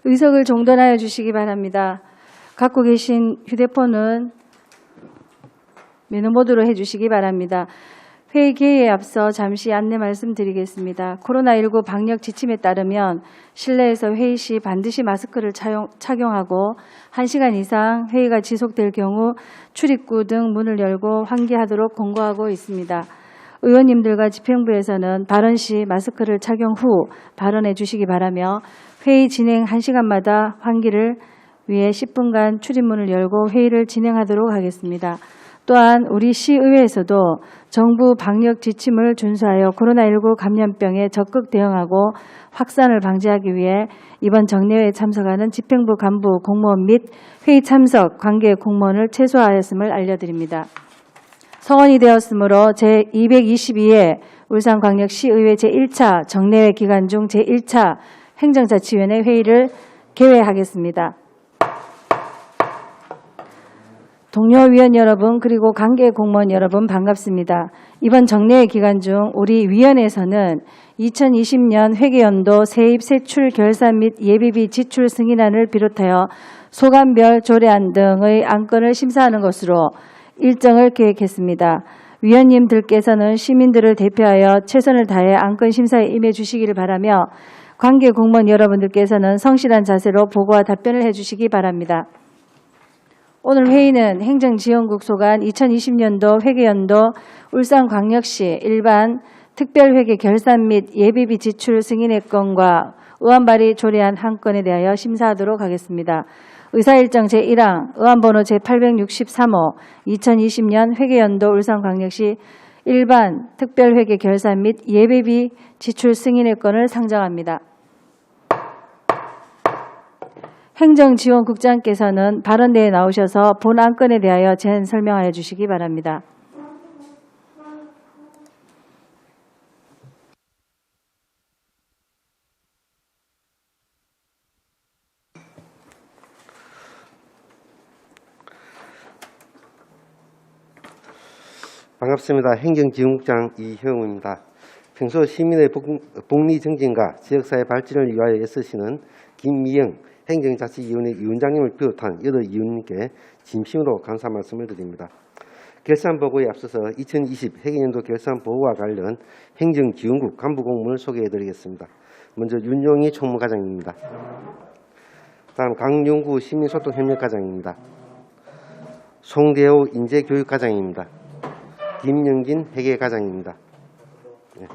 의석을 정돈하여 주시기 바랍니다. 갖고 계신 휴대폰은 매너 모드로 해주시기 바랍니다. 회의 개의에 앞서 잠시 안내 말씀드리겠습니다. 코로나19 방역 지침에 따르면 실내에서 회의 시 반드시 마스크를 착용하고 1시간 이상 회의가 지속될 경우 출입구 등 문을 열고 환기하도록 권고하고 있습니다. 의원님들과 집행부에서는 발언 시 마스크를 착용 후 발언해 주시기 바라며 회의 진행 1시간마다 환기를 위해 10분간 출입문을 열고 회의를 진행하도록 하겠습니다. 또한 우리 시의회에서도 정부 방역 지침을 준수하여 코로나19 감염병에 적극 대응하고 확산을 방지하기 위해 이번 정례회에 참석하는 집행부 간부 공무원 및 회의 참석 관계 공무원을 최소화하였음을 알려드립니다. 성원이 되었으므로 제222회 울산광역시의회 제1차 정례회 기간 중 제1차 행정자치위원회 회의를 개회하겠습니다. 동료 위원 여러분 그리고 관계 공무원 여러분 반갑습니다. 이번 정례회 기간 중 우리 위원회에서는 2020년 회계연도 세입 세출 결산 및 예비비 지출 승인안을 비롯하여 소관별 조례안 등의 안건을 심사하는 것으로 일정을 계획했습니다. 위원님들께서는 시민들을 대표하여 최선을 다해 안건 심사에 임해 주시기를 바라며 관계 공무원 여러분들께서는 성실한 자세로 보고와 답변을 해주시기 바랍니다. 오늘 회의는 행정지원국 소관 2020년도 회계연도 울산광역시 일반 특별회계 결산 및 예비비 지출 승인의 건과 의안발의 조례안 한 건에 대하여 심사하도록 하겠습니다. 의사일정 제1항 의안번호 제863호 2020년 회계연도 울산광역시 일반 특별회계 결산 및 예비비 지출 승인의 건을 상정합니다. 행정지원국장께서는 발언대에 나오셔서 본 안건에 대하여 제안 설명하여 주시기 바랍니다. 반갑습니다. 행정지원국장 이형우입니다. 평소 시민의 복리 증진과 지역사회 발전을 위하여 애쓰시는 김미영 행정자치위원회 위원장님을 비롯한 여러 위원님께 진심으로 감사 말씀을 드립니다. 결산보고에 앞서서 2020 회계연도 결산보고와 관련 행정지원국 간부 공문을 소개해드리겠습니다. 먼저 윤용희 총무과장입니다. 다음 강용구 시민소통협력과장입니다. 송대호 인재교육과장입니다. 김영진 회계과장입니다. 네.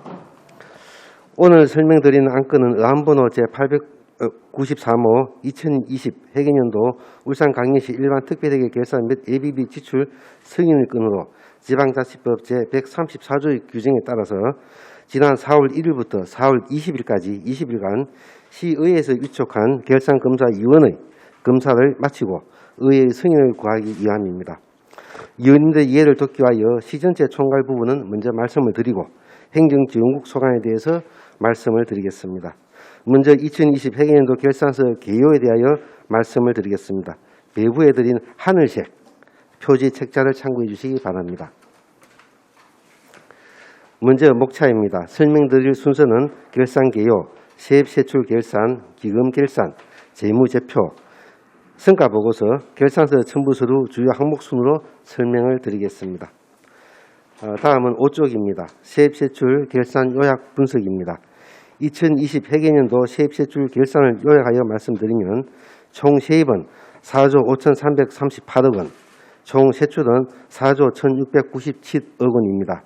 오늘 설명드리는 안건은 의안번호 제893호 2020 회계연도 울산광역시 일반 특별회계 결산 및 예비비 지출 승인의 건으로 지방자치법 제134조의 규정에 따라서 지난 4월 1일부터 4월 20일까지 20일간 시의회에서 위촉한 결산검사위원의 검사를 마치고 의회의 승인을 구하기 위함입니다. 위원님들의 이해를 돕기 위하여 시전체 총괄 부분은 먼저 말씀을 드리고 행정지원국 소관에 대해서 말씀을 드리겠습니다. 먼저 2020 회계연도 결산서 개요에 대하여 말씀을 드리겠습니다. 배부해 드린 하늘색 표지 책자를 참고해 주시기 바랍니다. 먼저 목차입니다. 설명드릴 순서는 결산 개요, 세입 세출 결산, 기금 결산, 재무제표, 성과보고서, 결산서 첨부서류 주요 항목 순으로 설명을 드리겠습니다. 다음은 5쪽입니다. 세입세출 결산 요약 분석입니다. 2020 회계연도 세입세출 결산을 요약하여 말씀드리면 총 세입은 4조 5,338억 원, 총 세출은 4조 1,697억 원입니다.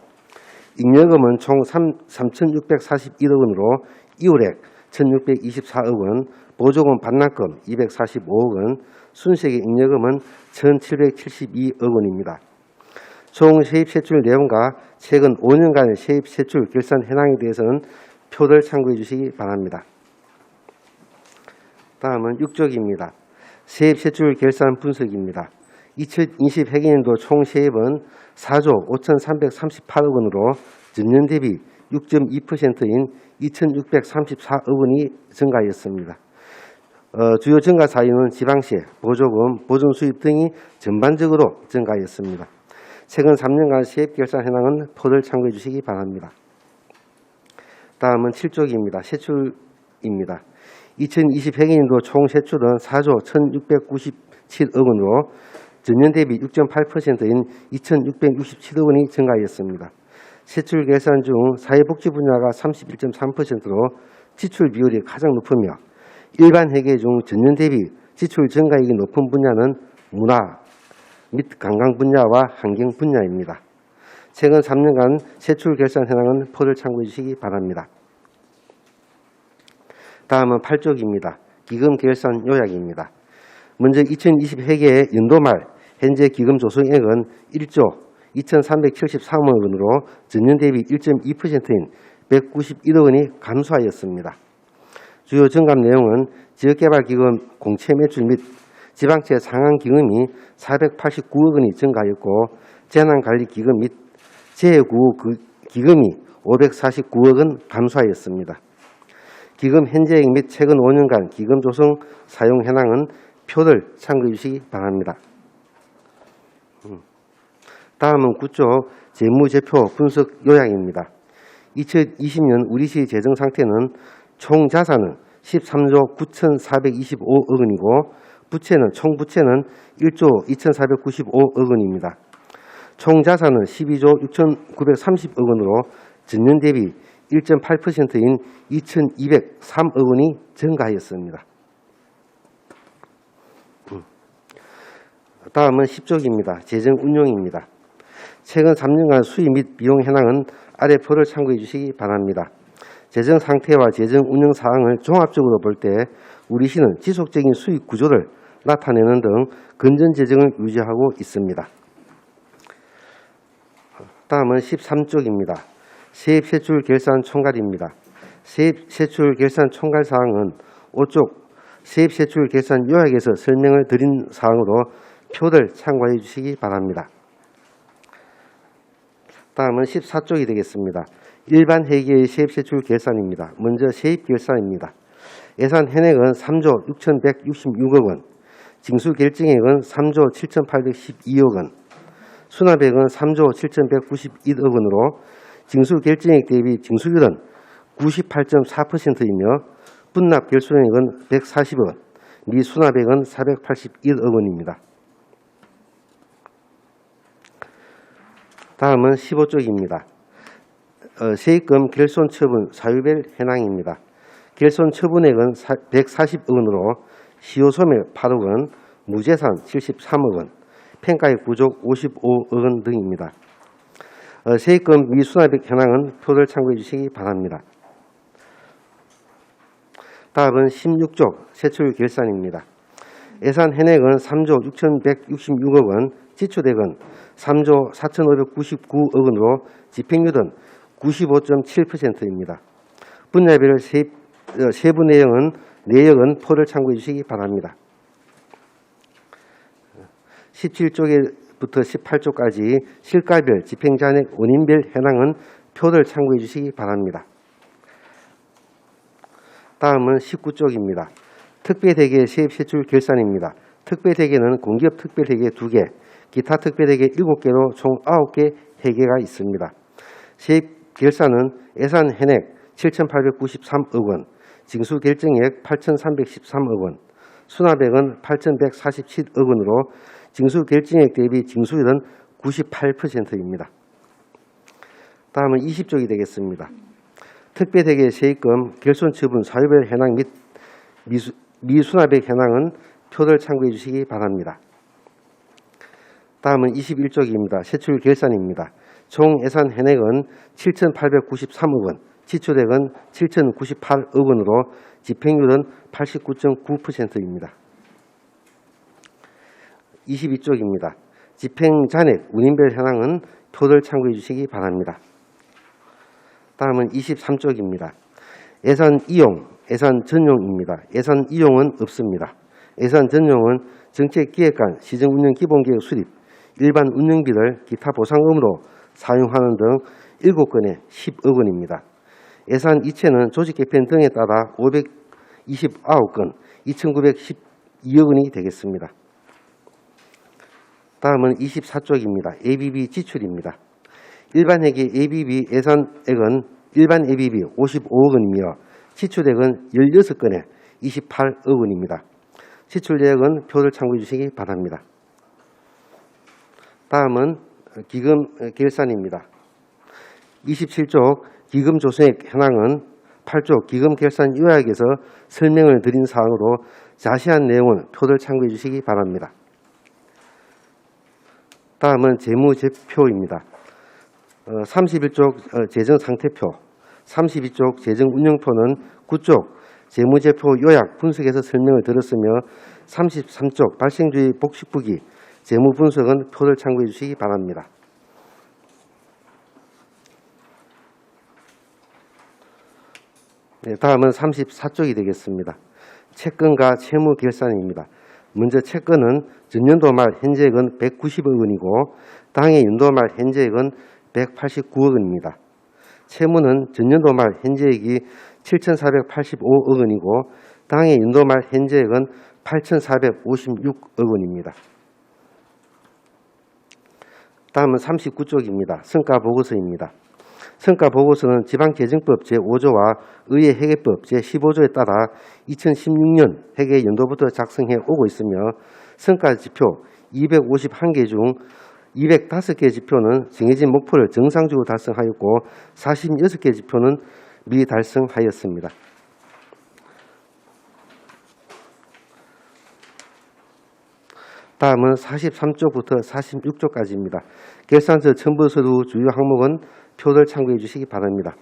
잉여금은 총 3,641억 원으로 이율액 1,624억 원, 보조금 반납금 245억 원, 순세계 잉여금은 1,772억 원입니다. 총 세입세출 내용과 최근 5년간의 세입세출 결산 현황에 대해서는 표를 참고해 주시기 바랍니다. 다음은 6쪽입니다. 세입세출 결산 분석입니다. 2020 회계연도 총 세입은 4조 5,338억 원으로 전년 대비 6.2%인 2,634억 원이 증가하였습니다. 주요 증가 사유는 지방세, 보조금, 보증수입 등이 전반적으로 증가하였습니다. 최근 3년간 세입 결산 현황은 표를 참고해 주시기 바랍니다. 다음은 7쪽입니다. 세출입니다. 2020 회계연도 총 세출은 4조 1,697억 원으로 전년 대비 6.8%인 2,667억 원이 증가하였습니다. 세출 계산 중 사회복지 분야가 31.3%로 지출 비율이 가장 높으며 일반 회계 중 전년 대비 지출 증가액이 높은 분야는 문화 및 관광 분야와 환경 분야입니다. 최근 3년간 세출 결산 현황은 표를 참고해 주시기 바랍니다. 다음은 8쪽입니다. 기금 결산 요약입니다. 먼저 2020 회계의 연도 말 현재 기금 조성액은 1조 2,373억 원으로 전년 대비 1.2%인 191억 원이 감소하였습니다. 주요 증감 내용은 지역개발기금 공채 매출 및 지방채 상환기금이 489억 원이 증가하였고 재난관리기금 및 재해구호 기금이 549억 원 감소하였습니다. 기금 현재액 및 최근 5년간 기금 조성 사용 현황은 표를 참고해 주시기 바랍니다. 다음은 9조 재무제표 분석 요약입니다. 2020년 우리시 재정 상태는 총 자산은 13조 9,425억 원이고 총 부채는 1조 2,495억 원입니다. 총 자산은 12조 6,930억 원으로 전년 대비 1.8%인 2,203억 원이 증가하였습니다. 다음은 10쪽입니다. 재정 운용입니다. 최근 3년간 수입 및 비용 현황은 아래 표를 참고해 주시기 바랍니다. 재정 상태와 재정 운영 사항을 종합적으로 볼 때 우리시는 지속적인 수익 구조를 나타내는 등 건전 재정을 유지하고 있습니다. 다음은 13쪽입니다. 세입세출 결산 총괄입니다. 세입세출 결산 총괄 사항은 5쪽 세입세출 결산 요약에서 설명을 드린 사항으로 표를 참고해 주시기 바랍니다. 다음은 14쪽이 되겠습니다. 일반 회계의 세입세출 결산입니다. 먼저 세입결산입니다. 예산 현액은 3조 6,166억 원, 징수결정액은 3조 7,812억 원, 수납액은 3조 7,191억 원으로 징수결정액 대비 징수율은 98.4%이며 분납결손액은 140억 원, 미수납액은 481억 원입니다. 다음은 15쪽입니다. 세입금 결손 처분 사유별 현황입니다. 결손 처분액은 140억 원으로 시효소멸 8억 원, 무재산 73억 원, 평가액 부족 55억 원 등입니다. 세입금 미수납액 현황은 표를 참고해 주시기 바랍니다. 다음은 16쪽 세출 결산입니다. 예산 현액은 3조 6,166억 원, 지출액은 3조 4,599억 원으로 집행률은 95.7%입니다. 분야별 세부 내역은 표를 참고해 주시기 바랍니다. 17쪽부터 18쪽까지 실가별 집행잔액 원인별 현황은 표를 참고해 주시기 바랍니다. 다음은 19쪽입니다. 특별회계 세입세출 결산입니다. 특별회계는 공기업 특별회계 2개, 기타 특별회계 7개로 총 9개 회계가 있습니다. 세입 결산은 예산 현액 7,893억 원, 징수결정액 8,313억 원, 수납액은 8,147억 원으로 징수결정액 대비 징수율은 98%입니다. 다음은 20쪽이 되겠습니다. 특별회계 세입금 결손처분 사유별 현황 및 미수납액 현황은 표를 참고해 주시기 바랍니다. 다음은 21쪽입니다. 세출 결산입니다. 총 예산 현액은 7,893억 원, 지출액은 7,098억 원으로 집행률은 89.9%입니다. 22쪽입니다. 집행잔액 운인별 현황은 표를 참고해 주시기 바랍니다. 다음은 23쪽입니다. 예산 이용, 예산 전용입니다. 예산 이용은 없습니다. 예산 전용은 정책기획관, 시정운영기본계획 수립, 일반 운영비를 기타 보상금으로 사용하는 등 7건에 10억 원입니다. 예산 이체는 조직 개편 등에 따라 529건, 2,912억 원이 되겠습니다. 다음은 24쪽입니다. ABB 지출입니다. 일반 회계 ABB 예산액은 일반 ABB 55억 원이며 지출액은 16건에 28억 원입니다. 지출 내역은 표를 참고해 주시기 바랍니다. 다음은 기금 결산입니다. 27쪽 기금 조성액 현황은 8쪽 기금 결산 요약에서 설명을 드린 사항으로 자세한 내용은 표를 참고해 주시기 바랍니다. 다음은 재무제표입니다. 31쪽 재정상태표, 32쪽 재정운영표는 9쪽 재무제표 요약 분석에서 설명을 들었으며 33쪽 발생주의 복식부기 재무분석은 표를 참고해 주시기 바랍니다. 네, 다음은 34쪽이 되겠습니다. 채권과 채무 결산입니다. 먼저 채권은 전년도 말 현재액은 190억 원이고 당해 연도 말 현재액은 189억 원입니다. 채무는 전년도 말 현재액이 7,485억 원이고 당해 연도 말 현재액은 8,456억 원입니다. 다음은 39쪽입니다. 성과보고서입니다. 성과보고서는 지방재정법 제5조와 의회회계법 제15조에 따라 2016년 회계연도부터 작성해 오고 있으며 성과지표 251개 중 205개 지표는 정해진 목표를 정상적으로 달성하였고 46개 지표는 미달성하였습니다. 다음은 43쪽부터 46쪽까지입니다. 결산서 첨부서류 주요 항목은 표를 참고해 주시기 바랍니다.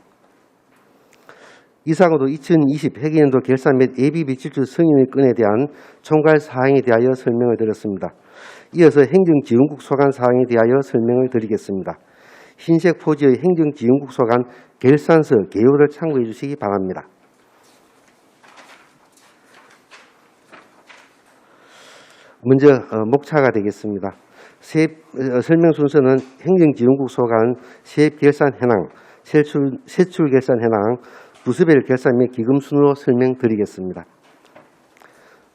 이상으로 2020 회계연도 결산 및 ABB 지출 승인의 건에 대한 총괄 사항에 대하여 설명을 드렸습니다. 이어서 행정지원국 소관 사항에 대하여 설명을 드리겠습니다. 흰색 표지의 행정지원국 소관 결산서 개요를 참고해 주시기 바랍니다. 먼저 목차가 되겠습니다. 설명 순서는 행정지원국 소관 세입 결산 현황, 세출 결산 현황, 부수별 결산 및 기금 순으로 설명드리겠습니다.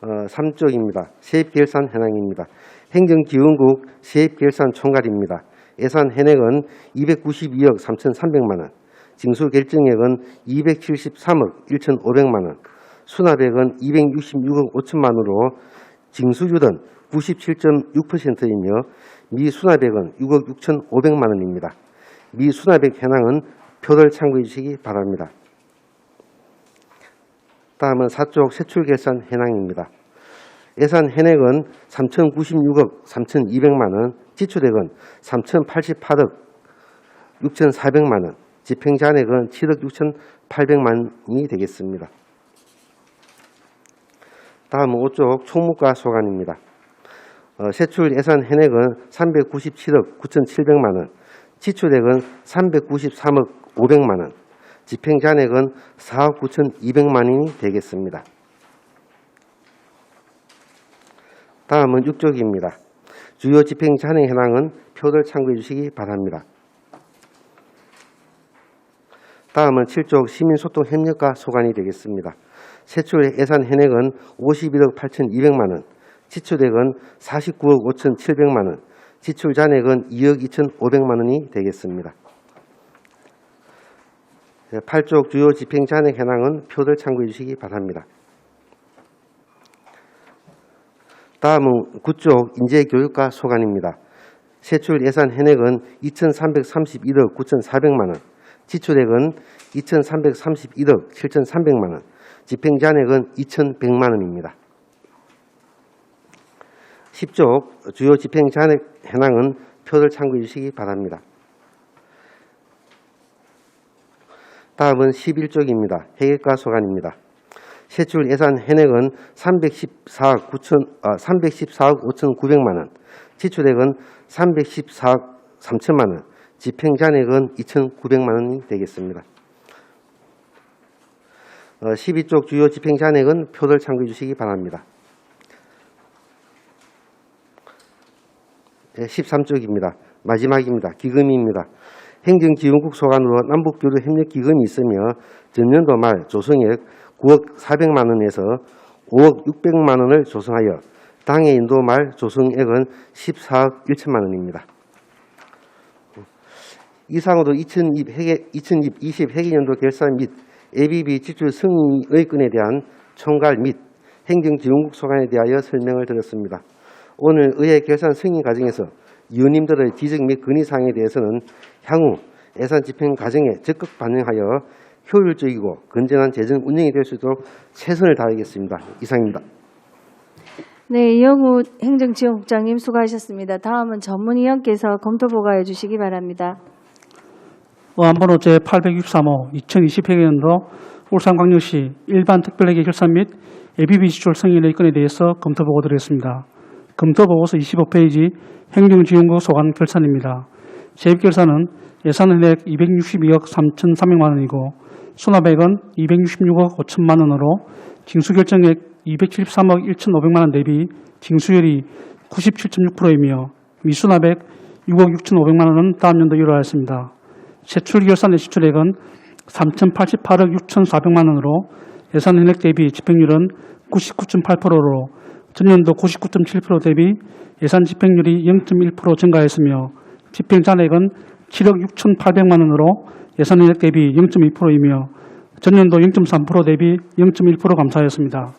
3쪽입니다. 세입 결산 현황입니다. 행정지원국 세입 결산 총괄입니다. 예산 현액은 292억 3,300만 원, 징수 결정액은 273억 1,500만 원, 수납액은 266억 5천만 원으로 징수율은 97.6%이며 미수납액은 6억 6,500만 원입니다. 미수납액 현황은 표를 참고해 주시기 바랍니다. 다음은 4쪽 세출결산 현황입니다. 예산 현액은 3,096억 3,200만 원, 지출액은 3,088억 6,400만 원, 집행잔액은 7억 6,800만 원이 되겠습니다. 다음은 5쪽 총무과 소관입니다. 세출 예산 현액은 397억 9,700만 원, 지출액은 393억 500만 원, 집행잔액은 4억 9,200만 원이 되겠습니다. 다음은 6쪽입니다. 주요 집행잔액 현황은 표를 참고해 주시기 바랍니다. 다음은 7쪽 시민소통 협력과 소관이 되겠습니다. 세출 예산 현액은 51억 8,200만 원, 지출액은 49억 5,700만 원, 지출 잔액은 2억 2,500만 원이 되겠습니다. 8쪽 주요 집행 잔액 현황은 표를 참고해 주시기 바랍니다. 다음은 9쪽 인재교육과 소관입니다. 세출 예산 현액은 2,331억 9,400만 원, 지출액은 2,331억 7,300만 원, 집행잔액은 2,100만 원입니다. 10쪽 주요 집행잔액 현황은 표를 참고해 주시기 바랍니다. 다음은 11쪽입니다. 회계과 소관입니다. 세출 예산 현액은 314억 5,900만 원, 지출액은 314억 3천만 원, 집행잔액은 2,900만 원이 되겠습니다. 12쪽 주요 집행잔액은 표를 참고해 주시기 바랍니다. 13쪽입니다. 마지막입니다. 기금입니다. 행정지원국 소관으로 남북교류협력기금이 있으며 전년도 말 조성액 9억 400만 원에서 5억 600만 원을 조성하여 당해 연도 말 조성액은 14억 1천만 원입니다. 이상으로 2020 회계연도 결산 및 ABB 지출 승인의 건에 대한 총괄 및 행정지원국 소관에 대하여 설명을 드렸습니다. 오늘 의회 결산 승인 과정에서 위원님들의 지적 및 건의사항에 대해서는 향후 예산 집행 과정에 적극 반영하여 효율적이고 건전한 재정 운영이 될 수 있도록 최선을 다하겠습니다. 이상입니다. 네, 이영우 행정지원국장님 수고하셨습니다. 다음은 전문위원께서 검토 보고해 주시기 바랍니다. 의안번호 제863호 2020회계연도 울산광역시 일반 특별회계 결산 및 예비비 지출 승인의 건에 대해서 검토 보고 드리겠습니다. 검토 보고서 25페이지 행정지원국 소관 결산입니다. 재입결산은 예산 획 262억 3,300만 원이고 수납액은 266억 5천만 원으로 징수결정액 273억 1,500만 원 대비 징수율이 97.6%이며 미수납액 6억 6,500만 원은 다음 연도 유료하였습니다. 세출결산의 지출액은 3,088억 6,400만 원으로 예산 현액 대비 집행률은 99.8%로 전년도 99.7% 대비 예산 집행률이 0.1% 증가했으며 집행 잔액은 7억 6,800만 원으로 예산 현액 대비 0.2%이며 전년도 0.3% 대비 0.1% 감소하였습니다.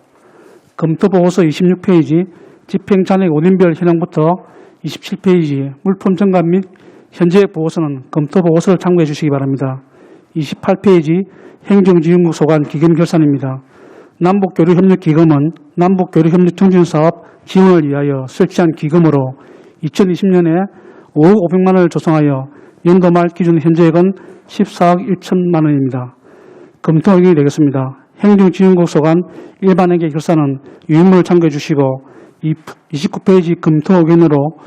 검토 보고서 26페이지 집행 잔액 5년별 현황부터 27페이지 물품 증감 및 현재액 보고서는 검토 보고서를 참고해 주시기 바랍니다. 28페이지 행정지원국 소관 기금 결산입니다. 남북교류협력기금은 남북교류협력촉진사업 지원을 위하여 설치한 기금으로 2020년에 5억 500만 원을 조성하여 연도 말 기준 현재액은 14억 1천만 원입니다. 검토 의견이 되겠습니다. 행정지원국 소관 일반회계 결산은 유인물을 참고해 주시고 29페이지 검토 의견으로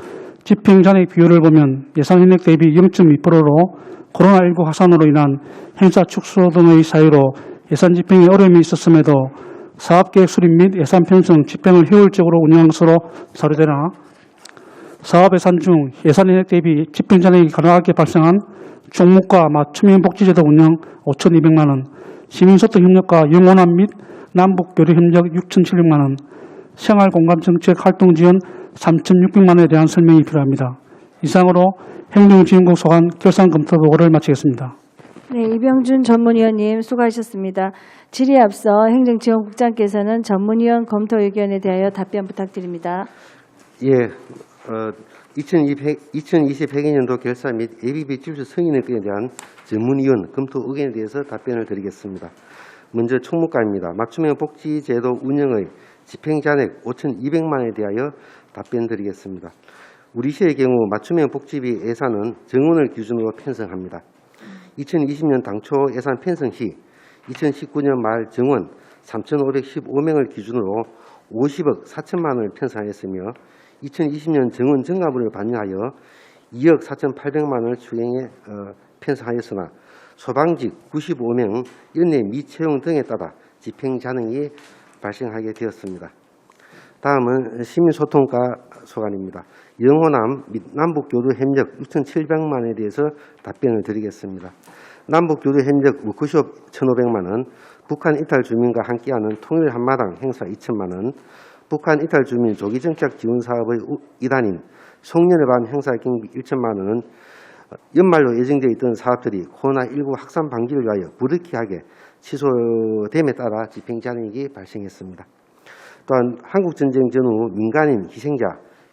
집행잔액 비율을 보면 예산 현액 대비 0.2%로 코로나19 확산으로 인한 행사 축소 등의 사유로 예산 집행에 어려움이 있었음에도 사업계획 수립 및 예산 편성, 집행을 효율적으로 운영한 것으로 사료되나 사업 예산 중 예산 현액 대비 집행잔액이 가능하게 발생한 종목과 맞춤형 복지제도 운영 5,200만 원, 시민소통협력과 영원함 및 남북교류협력 6,700만 원, 생활공감정책 활동지원 3,600만 원에 대한 설명이 필요합니다. 이상으로 행정지원국 소관 결산 검토 보고를 마치겠습니다. 네, 이병준 전문위원님 수고하셨습니다. 질의에 앞서 행정지원국장께서는 전문위원 검토 의견에 대하여 답변 부탁드립니다. 예, 2020 회계년도 결산 및 예비비 지출 승인의 건에 대한 전문위원 검토 의견에 대해서 답변을 드리겠습니다. 먼저 총무과입니다. 맞춤형 복지제도 운영의 집행잔액 5,200만 원에 대하여 답변 드리겠습니다. 우리 시의 경우 맞춤형 복지비 예산은 정원을 기준으로 편성합니다. 2020년 당초 예산 편성 시 2019년 말 정원 3,515명을 기준으로 50억 4천만 원을 편성하였으며 2020년 정원 증가분을 반영하여 2억 4,800만 원을 추경에 편성하였으나 소방직 95명 연내 미채용 등에 따라 집행 잔액이 발생하게 되었습니다. 다음은 시민소통과 소관입니다. 영호남 및 남북교류협력 6,700만 원에 대해서 답변을 드리겠습니다. 남북교류협력 워크숍 1,500만 원, 북한 이탈 주민과 함께하는 통일 한마당 행사 2천만 원, 북한 이탈 주민 조기 정착 지원 사업의 일환인 송년회 밤 행사 경비 1천만 원은 연말로 예정되어 있던 사업들이 코로나19 확산 방지를 위하여 불가피하게 취소됨에 따라 집행 잔액이 발생했습니다. 또한 한국전쟁 전후 민간인 희생자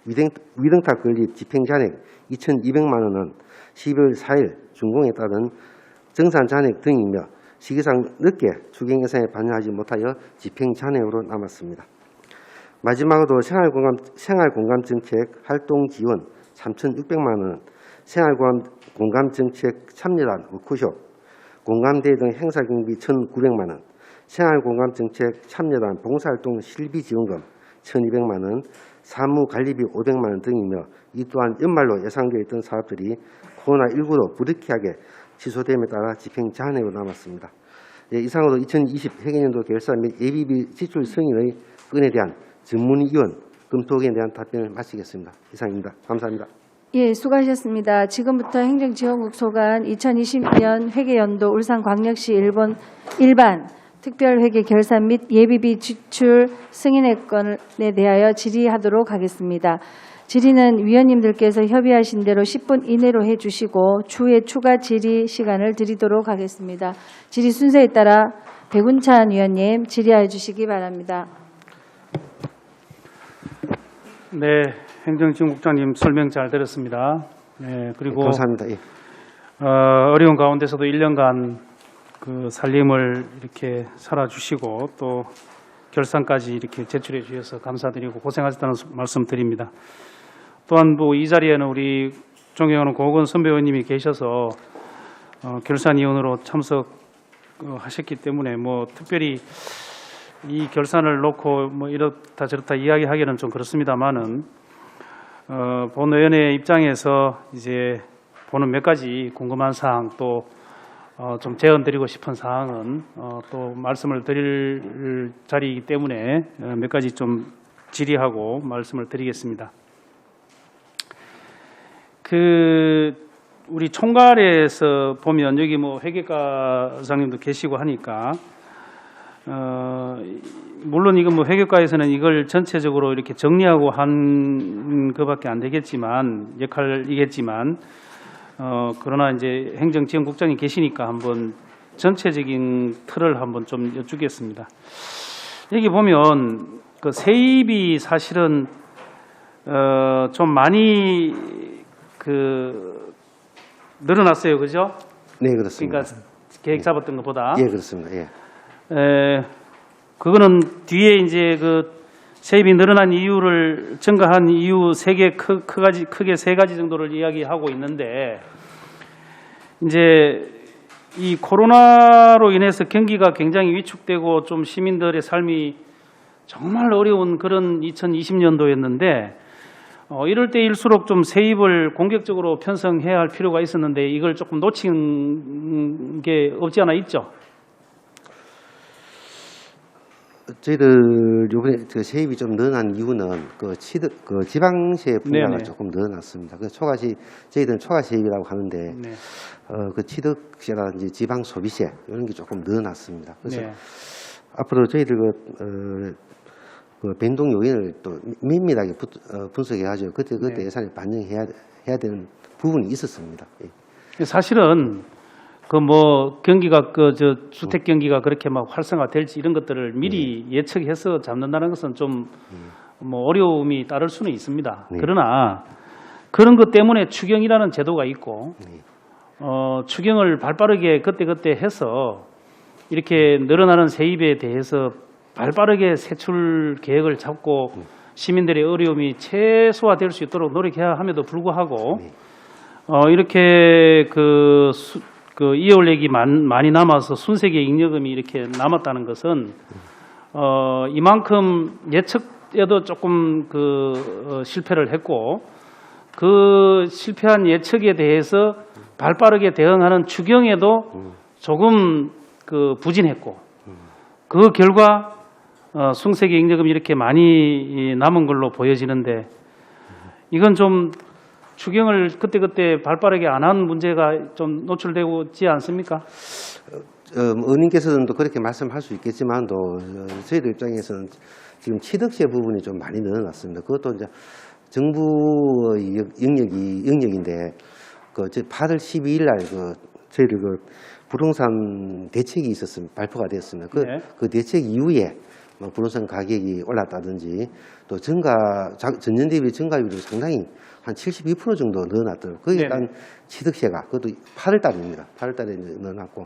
위등탑 건립 집행 잔액 2,200만 원은 12월 4일 준공에 따른 정산 잔액 등이며 시기상 늦게 추경 예산에 반영하지 못하여 집행 잔액으로 남았습니다. 마지막으로 생활공감정책 활동 지원 3,600만 원, 생활공감정책 참여단 워크숍, 공감대 등 행사 경비 1,900만 원, 생활공감정책 참여단 봉사활동 실비 지원금 1,200만 원, 사무관리비 500만 원 등이며 이 또한 연말로 예상되어 있던 사업들이 코로나19로 불가피하게 취소됨에 따라 집행 잔액으로 남았습니다. 예, 이상으로 2020 회계년도 결산 및 예비비 지출 승인의 건에 대한 전문위원 검토 의견에 대한 답변을 마치겠습니다. 이상입니다. 감사합니다. 예, 수고하셨습니다. 지금부터 행정지원국 소관 2020년 회계연도 울산광역시 일반 특별회계 결산 및 예비비 지출 승인의 건에 대하여 질의하도록 하겠습니다. 질의는 위원님들께서 협의하신 대로 10분 이내로 해주시고 추후에 추가 질의 시간을 드리도록 하겠습니다. 질의 순서에 따라 백운찬 위원님 질의하여 주시기 바랍니다. 네, 행정지원국장님 설명 잘 들었습니다. 네, 그리고 감사합니다. 예. 어려운 가운데서도 1년간 그 살림을 이렇게 살아주시고 또 결산까지 이렇게 제출해 주셔서 감사드리고 고생하셨다는 말씀 드립니다. 또한 뭐 이 자리에는 우리 존경하는 고건 선배 의원님이 계셔서 결산위원으로 참석하셨기 때문에 뭐 특별히 이 결산을 놓고 뭐 이렇다 저렇다 이야기하기는 좀 그렇습니다만은 본 의원의 입장에서 이제 보는 몇 가지 궁금한 사항 또 좀 제언드리고 싶은 사항은 또 말씀을 드릴 자리이기 때문에 몇 가지 좀 질의하고 말씀을 드리겠습니다. 우리 총괄에서 보면 여기 뭐 회계과장님도 계시고 하니까 물론 이건 뭐 회계과에서는 이걸 전체적으로 이렇게 정리하고 한 것밖에 안 되겠지만 역할이겠지만 그러나 이제 행정지원국장이 계시니까 한번 전체적인 틀을 한번 좀 여쭙겠습니다. 여기 보면 그 세입이 사실은 좀 많이 늘어났어요, 그죠? 네, 그렇습니다. 그러니까 계획 잡았던 것보다. 예, 그렇습니다. 예. 그거는 뒤에 이제 그 세입이 늘어난 이유를 증가한 이유 크게 세 가지 정도를 이야기하고 있는데 이제 이 코로나로 인해서 경기가 굉장히 위축되고 좀 시민들의 삶이 정말 어려운 그런 2020년도였는데 이럴 때일수록 좀 세입을 공격적으로 편성해야 할 필요가 있었는데 이걸 조금 놓친 게 없지 않아 있죠. 저희들 이번에 그 세입이 좀 늘어난 이유는 그 지방세 분야가 네네. 조금 늘어났습니다. 그 저희들은 초과 세입이라고 하는데 네. 그 취득세라든지 지방 소비세 이런 게 조금 늘어났습니다. 그래서 네. 앞으로 저희들 그 변동 요인을 또 면밀하게 분석해가지고 그때 네. 예산에 반영해야 되는 부분이 있었습니다. 예. 사실은 그 뭐 경기가 주택 경기가 그렇게 막 활성화될지 이런 것들을 미리 예측해서 잡는다는 것은 좀 뭐 어려움이 따를 수는 있습니다. 네. 그러나 그런 것 때문에 추경이라는 제도가 있고 추경을 발빠르게 그때 해서 이렇게 늘어나는 세입에 대해서 발빠르게 세출 계획을 잡고 시민들의 어려움이 최소화될 수 있도록 노력해야 함에도 불구하고 이렇게 그 2월 렉이 많이 남아서 순세계 잉여금이 이렇게 남았다는 것은 이만큼 예측에도 조금 실패를 했고 그 실패한 예측에 대해서 발빠르게 대응하는 추경에도 조금 부진했고 그 결과 순세계 잉여금이 이렇게 많이 남은 걸로 보여지는데 이건 좀 추경을 그때 발빠르게 안 한 문제가 좀 노출되고 있지 않습니까? 의원님께서는 또 그렇게 말씀할 수 있겠지만도 저희들 입장에서는 지금 취득세 부분이 좀 많이 늘어났습니다. 그것도 이제 정부의 영역인데 8월 12일 날 저희들 부동산 대책이 있었습니다. 발표가 되었습니다. 그 대책 이후에 뭐 부동산 가격이 올랐다든지 또 전년 대비 증가율이 상당히 한 72% 정도 늘어났더라고요. 거기에 따른 취득세가 그것도 8월 달입니다. 8월 달에 늘어났고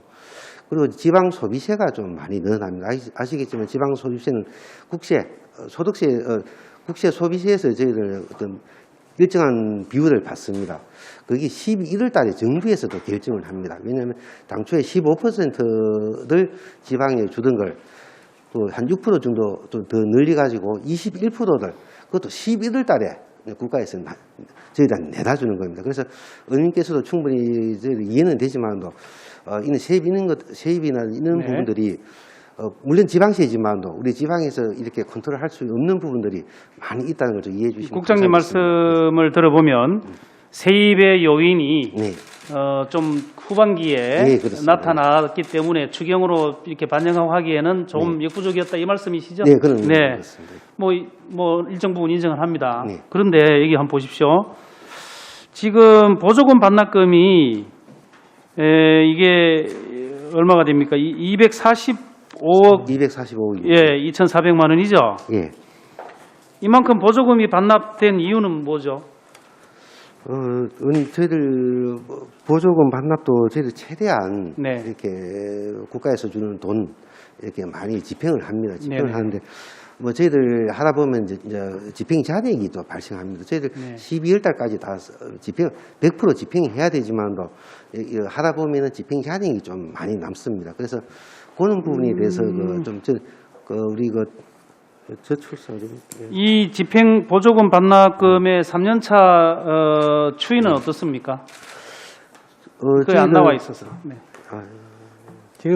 그리고 지방 소비세가 좀 많이 늘어납니다. 아시겠지만 지방 소비세는 국세 소비세에서 저희들 어떤 일정한 비율을 받습니다. 그게 11월 달에 정부에서도 결정을 합니다. 왜냐하면 당초에 15%를 지방에 주던 걸 한 6% 정도 더 늘려가지고 21%를 그것도 11월 달에 국가에서 저희들한테 내다 주는 겁니다. 그래서 의원님께서도 충분히 이해는 되지만도 이는 세입이나 이런 부분들이 물론 지방세지만도 우리 지방에서 이렇게 컨트롤할 수 없는 부분들이 많이 있다는 걸 좀 이해해 주시면 국장님 말씀을 들어보면 세입의 요인이 좀 후반기에 나타났기 때문에 추경으로 이렇게 반영하고 하기에는 좀 역부족이었다 이 말씀이시죠? 네, 그런 말씀입니다. 뭐 일정 부분 인정을 합니다. 그런데 여기 한번 보십시오. 지금 보조금 반납금이 이게 얼마가 됩니까? 240 5억 245억. 예, 2,400만 원이죠. 예. 이만큼 보조금이 반납된 이유는 뭐죠? 저희들 보조금 반납도 저희들 최대한 네. 이렇게 국가에서 주는 돈 이렇게 많이 집행을 합니다. 집행을 네네. 하는데 뭐 저희들 하다 보면 이제 집행 잔액이 또 발생합니다. 저희들 네. 12월 달까지 다 집행 100% 집행해야 되지만도 하다 보면은 집행 잔액이 좀 많이 남습니다. 그래서 그런 부분에 대해서 우리 저출산 좀 이 집행 보조금 반납금의 3년차 추이는 어떻습니까? 그게 안 나와 있어서. 네. 지금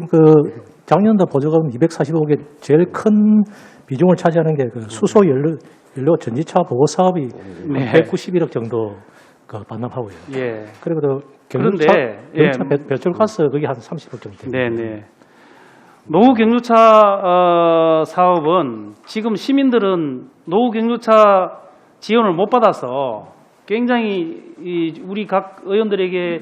작년도 보조금 245억의 제일 큰 비중을 차지하는 게 수소 연료 전지차 보호 사업이 네. 191억 정도 반납하고요. 예. 그리고 또 그런데, 경유차 예. 배출가스 그게 한 30억 정도 됩니다. 네네. 노후 경유차 사업은 지금 시민들은 노후 경유차 지원을 못 받아서 굉장히 우리 각 의원들에게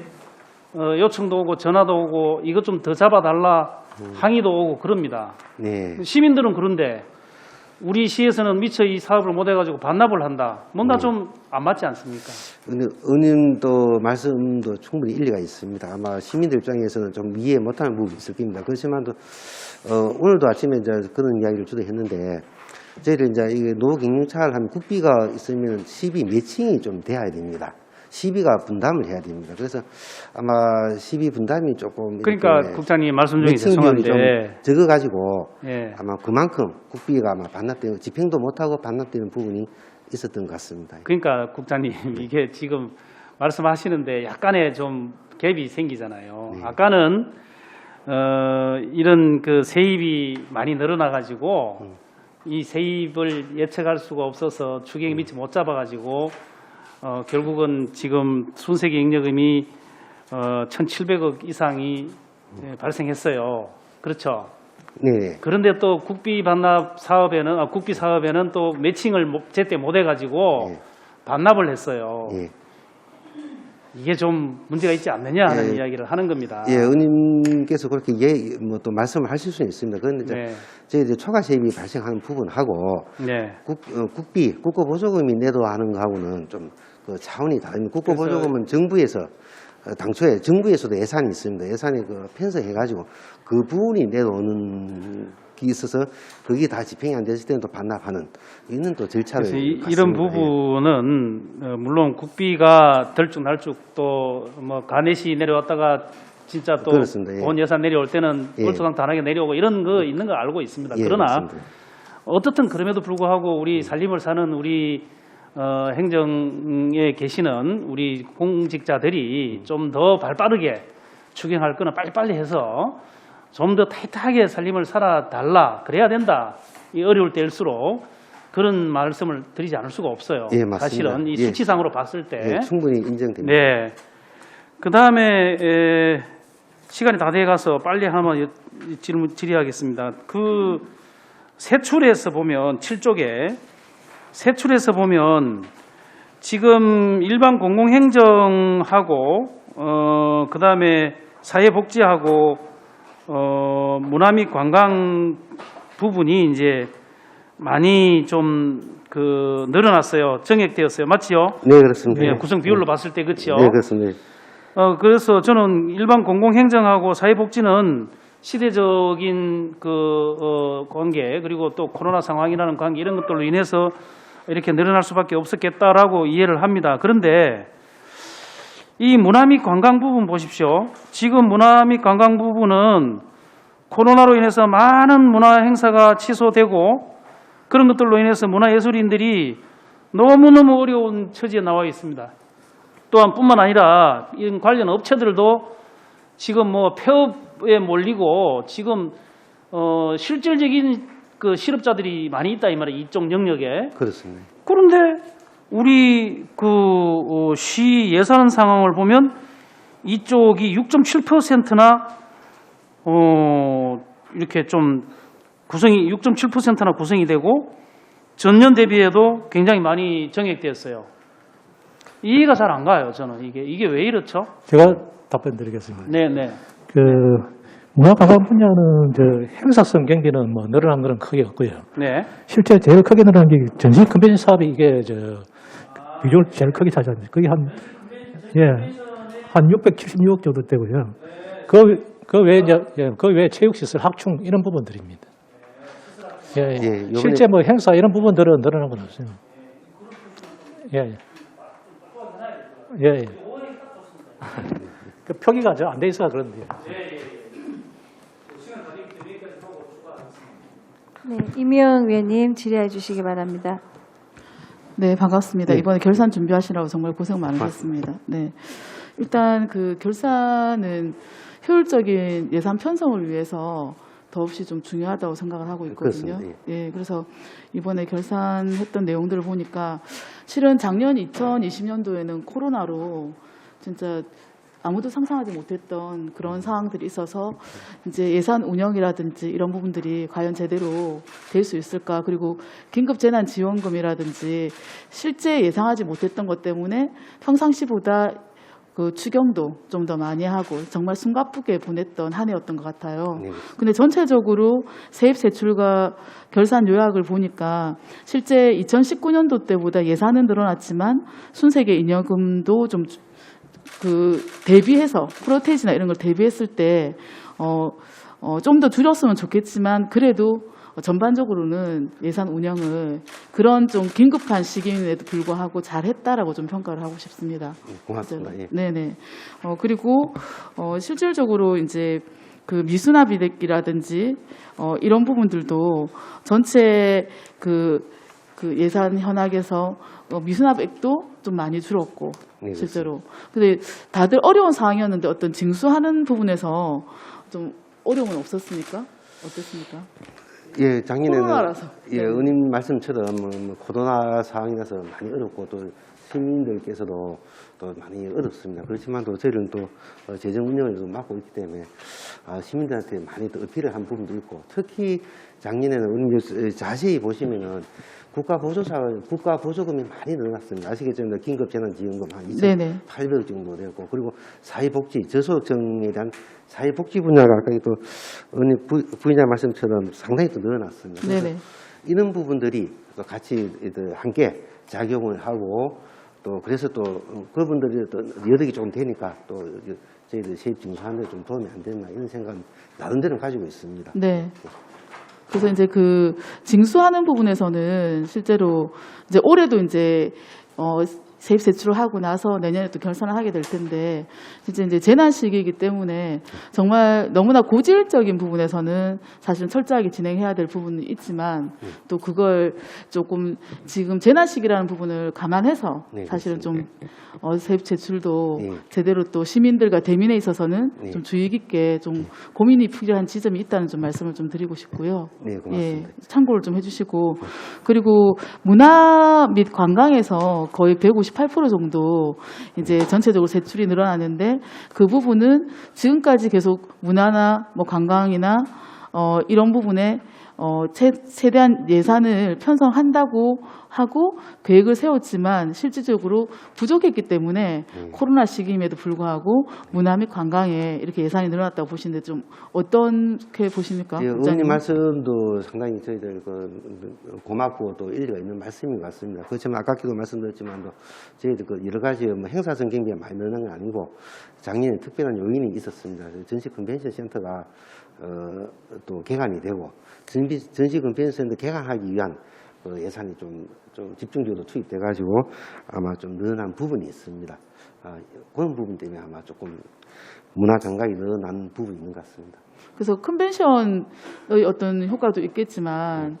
요청도 오고 전화도 오고 이것 좀 더 잡아달라 항의도 오고 그럽니다. 네. 시민들은 그런데 우리 시에서는 미처 이 사업을 못 해가지고 반납을 한다. 뭔가 좀 안 맞지 않습니까? 근데 의원님도 말씀도 충분히 일리가 있습니다. 아마 시민들 입장에서는 좀 이해 못하는 부분이 있을 겁니다. 그렇지만도 오늘도 아침에 이제 그런 이야기를 주도 했는데 저희들 이제 이게 노후경유차를 하면 국비가 있으면 시비 매칭이 좀 돼야 됩니다. 시비가 분담을 해야 됩니다. 그래서 아마 시비 분담이 조금 그러니까 이렇게 국장님 말씀 중에 매칭 비율이 죄송한데 좀 적어가지고 예. 아마 그만큼 국비가 아마 반납되고 집행도 못하고 반납되는 부분이 있었던 것 같습니다. 그러니까 국장님 이게 지금 말씀하시는데 약간의 좀 갭이 생기잖아요. 네. 아까는 이런 그 세입이 많이 늘어나 가지고 이 세입을 예측할 수가 없어서 추경이 미처 못 잡아 가지고 결국은 지금 순세기 잉여금이 1,700억 이상이 발생했어요. 그렇죠? 네. 그런데 또 국비 반납 사업에는 국비 사업에는 또 매칭을 제때 못 해가지고 네. 반납을 했어요. 예. 이게 좀 문제가 있지 않느냐 하는 예. 이야기를 하는 겁니다. 예, 의원님께서 그렇게 또 말씀을 하실 수는 있습니다. 그런데 이제 네. 저희들 초과 세입이 발생하는 부분하고 네. 국고 보조금이 내도하는 거하고는 좀 그 차원이 다릅니다. 국고 그래서- 보조금은 정부에서 당초에 정부에서도 예산이 있습니다. 예산이 편성해가지고 그 부분이 내도오는 게 있어서 그게 다 집행이 안 됐을 때는 또 반납하는 이는 또 절차를 그래서 이런 갖습니다. 부분은 물론 국비가 덜쭉날쭉 또 뭐 가넷이 내려왔다가 진짜 또 그렇습니다. 예. 본 예산 내려올 때는 예. 얼토당탄하게 내려오고 이런 거 있는 거 알고 있습니다. 예, 그러나 맞습니다. 어떻든 그럼에도 불구하고 우리 살림을 사는 우리 행정에 계시는 우리 공직자들이 좀 더 발빠르게 추경할 거는 빨리빨리 해서 좀 더 타이트하게 살림을 살아달라 그래야 된다. 이 어려울 때일수록 그런 말씀을 드리지 않을 수가 없어요. 예, 맞습니다. 사실은 이 예. 수치상으로 봤을 때. 예, 충분히 인정됩니다. 네. 그 다음에 시간이 다 돼가서 빨리 한번 질의하겠습니다. 그 세출에서 보면 7쪽에 세출에서 보면 지금 일반 공공행정하고 그 다음에 사회복지하고 문화 및 관광 부분이 이제 많이 좀 늘어났어요. 정액되었어요. 맞지요? 네, 그렇습니다. 네, 구성 비율로 봤을 때 그렇죠. 네, 그렇습니다. 그래서 저는 일반 공공행정하고 사회복지는 시대적인 관계 그리고 또 코로나 상황이라는 관계 이런 것들로 인해서 이렇게 늘어날 수밖에 없었겠다라고 이해를 합니다. 그런데 이 문화 및 관광 부분 보십시오. 지금 문화 및 관광 부분은 코로나로 인해서 많은 문화 행사가 취소되고 그런 것들로 인해서 문화예술인들이 너무너무 어려운 처지에 나와 있습니다. 또한 뿐만 아니라 이런 관련 업체들도 지금 뭐 폐업에 몰리고 지금 실질적인 실업자들이 많이 있다 이 말이에요. 이쪽 영역에. 그렇습니다. 그런데 우리 시 예산 상황을 보면 이쪽이 6.7%나 이렇게 좀 구성이 6.7%나 구성이 되고 전년 대비해도 굉장히 많이 정액되었어요. 이해가 잘 안 가요. 저는 이게 왜 이렇죠? 제가 답변 드리겠습니다. 네네. 문화관광 분야는 행사성 경비는 뭐 늘어난 거는 크게 없고요. 네. 실제 제일 크게 늘어난 게 전시 컨벤션 사업이 이게 비중을 제일 크게 차지합니다. 그게 한 676억 정도 되고요. 그 외에 체육시설, 학충 이런 부분들입니다. 요번에 실제 뭐 행사 이런 부분들은 늘어난 건 없어요. 그 표기가 안 돼 있어서 그런데요. 네, 이미영 위원님 질의해 주시기 바랍니다. 네, 반갑습니다. 네. 이번에 결산 준비하시라고 정말 고생 많으셨습니다. 네. 일단 그 결산은 효율적인 예산 편성을 위해서 더없이 좀 중요하다고 생각을 하고 있거든요. 그렇습니다. 예, 그래서 이번에 결산했던 내용들을 보니까 실은 작년 2020년도에는 코로나로 진짜 아무도 상상하지 못했던 그런 상황들이 있어서 이제 예산 운영이라든지 이런 부분들이 과연 제대로 될 수 있을까, 그리고 긴급 재난 지원금이라든지 실제 예상하지 못했던 것 때문에 평상시보다 그 추경도 좀 더 많이 하고 정말 숨가쁘게 보냈던 한 해였던 것 같아요. 네. 근데 전체적으로 세입 세출과 결산 요약을 보니까 실제 2019년도 때보다 예산은 늘어났지만 순세계 잉여금도 좀 대비해서 프로테이지나 이런 걸 대비했을 때 좀 더 줄였으면 좋겠지만 그래도 전반적으로는 예산 운영을 그런 좀 긴급한 시기임에도 불구하고 잘했다라고 좀 평가를 하고 싶습니다. 고맙습니다. 예. 네네. 그리고 실질적으로 이제 그 미수납이라든지 이런 부분들도 전체 그 예산 현황에서 미수납액도 좀 많이 줄었고 네, 실제로. 근데 다들 어려운 상황이었는데 어떤 징수하는 부분에서 좀 어려움은 없었습니까? 어땠습니까? 예, 작년에는 코로나라서. 예, 네. 의원님 말씀처럼 코로나 상황이라서 많이 어렵고 또 시민들께서도 또 많이 어렵습니다. 그렇지만 또 저희는 또 재정 운영을 좀 맡고 있기 때문에 시민들한테 많이 또 어필을 한 부분도 있고, 특히 작년에는 의원님 자세히 보시면은 국가 보조금이 많이 늘어났습니다. 아시겠지만 긴급재난지원금 한 네네. 2,800억 정도 되고, 그리고 사회복지, 저소득층에 대한 사회복지 분야가 아까 또 의원님 부인장 말씀처럼 상당히 또 늘어났습니다. 그래서 네네. 이런 부분들이 또 같이 함께 작용을 하고, 또 그래서 또 그분들이 또 여력이 조금 되니까 또 저희들 세입 징수하는 데 좀 도움이 안 됐나 이런 생각은 나름대로 가지고 있습니다. 네. 그래서 이제 그 징수하는 부분에서는 실제로 이제 올해도 이제 세입 세출을 하고 나서 내년에 또 결산을 하게 될 텐데, 진짜 이제 재난 시기이기 때문에 정말 너무나 고질적인 부분에서는 사실은 철저하게 진행해야 될 부분은 있지만 또 그걸 조금 지금 재난 시기라는 부분을 감안해서 네, 사실은 좀 그렇습니다. 세입 세출도 네. 제대로 또 시민들과 대민에 있어서는 네. 좀 주의 깊게 좀 고민이 필요한 지점이 있다는 좀 말씀을 좀 드리고 싶고요. 네, 고맙습니다. 참고를 좀 해주시고, 그리고 문화 및 관광에서 거의 158% 정도 이제 전체적으로 세출이 늘어나는데, 그 부분은 지금까지 계속 문화나 뭐 관광이나 이런 부분에 최대한 예산을 편성한다고 하고 계획을 세웠지만 실질적으로 부족했기 때문에 코로나 시기임에도 불구하고 문화 및 관광에 이렇게 예산이 늘어났다고 보시는데 좀 어떻게 보십니까? 예, 국장님? 의원님 말씀도 상당히 저희들 고맙고 또 일리가 있는 말씀인 것 같습니다. 그렇지만 아까도 말씀드렸지만도 저희들 여러 가지 행사성 경비가 많이 늘어난 건 아니고 작년에 특별한 요인이 있었습니다. 전시 컨벤션 센터가 또 개관이 되고 전시 컨벤션 센터 개관하기 위한 예산이 좀 집중적으로 투입돼가지고 아마 좀 늘어난 부분이 있습니다. 그런 부분 때문에 아마 조금 문화 감각이 늘어난 부분이 있는 것 같습니다. 그래서 컨벤션의 어떤 효과도 있겠지만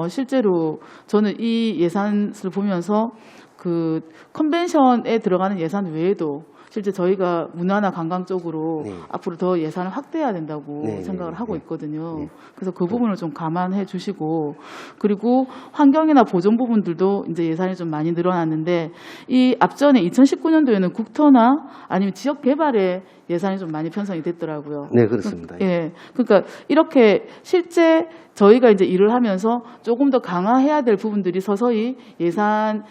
실제로 저는 이 예산을 보면서 그 컨벤션에 들어가는 예산 외에도 실제 저희가 문화나 관광 쪽으로 네. 앞으로 더 예산을 확대해야 된다고 네, 생각을 네, 하고 네. 있거든요. 네. 그래서 그 부분을 좀 감안해 주시고, 그리고 환경이나 보존 부분들도 이제 예산이 좀 많이 늘어났는데, 이 앞전에 2019년도에는 국토나 아니면 지역 개발에 예산이 좀 많이 편성이 됐더라고요. 네, 그렇습니다. 예. 그러니까 이렇게 실제 저희가 이제 일을 하면서 조금 더 강화해야 될 부분들이 서서히 예산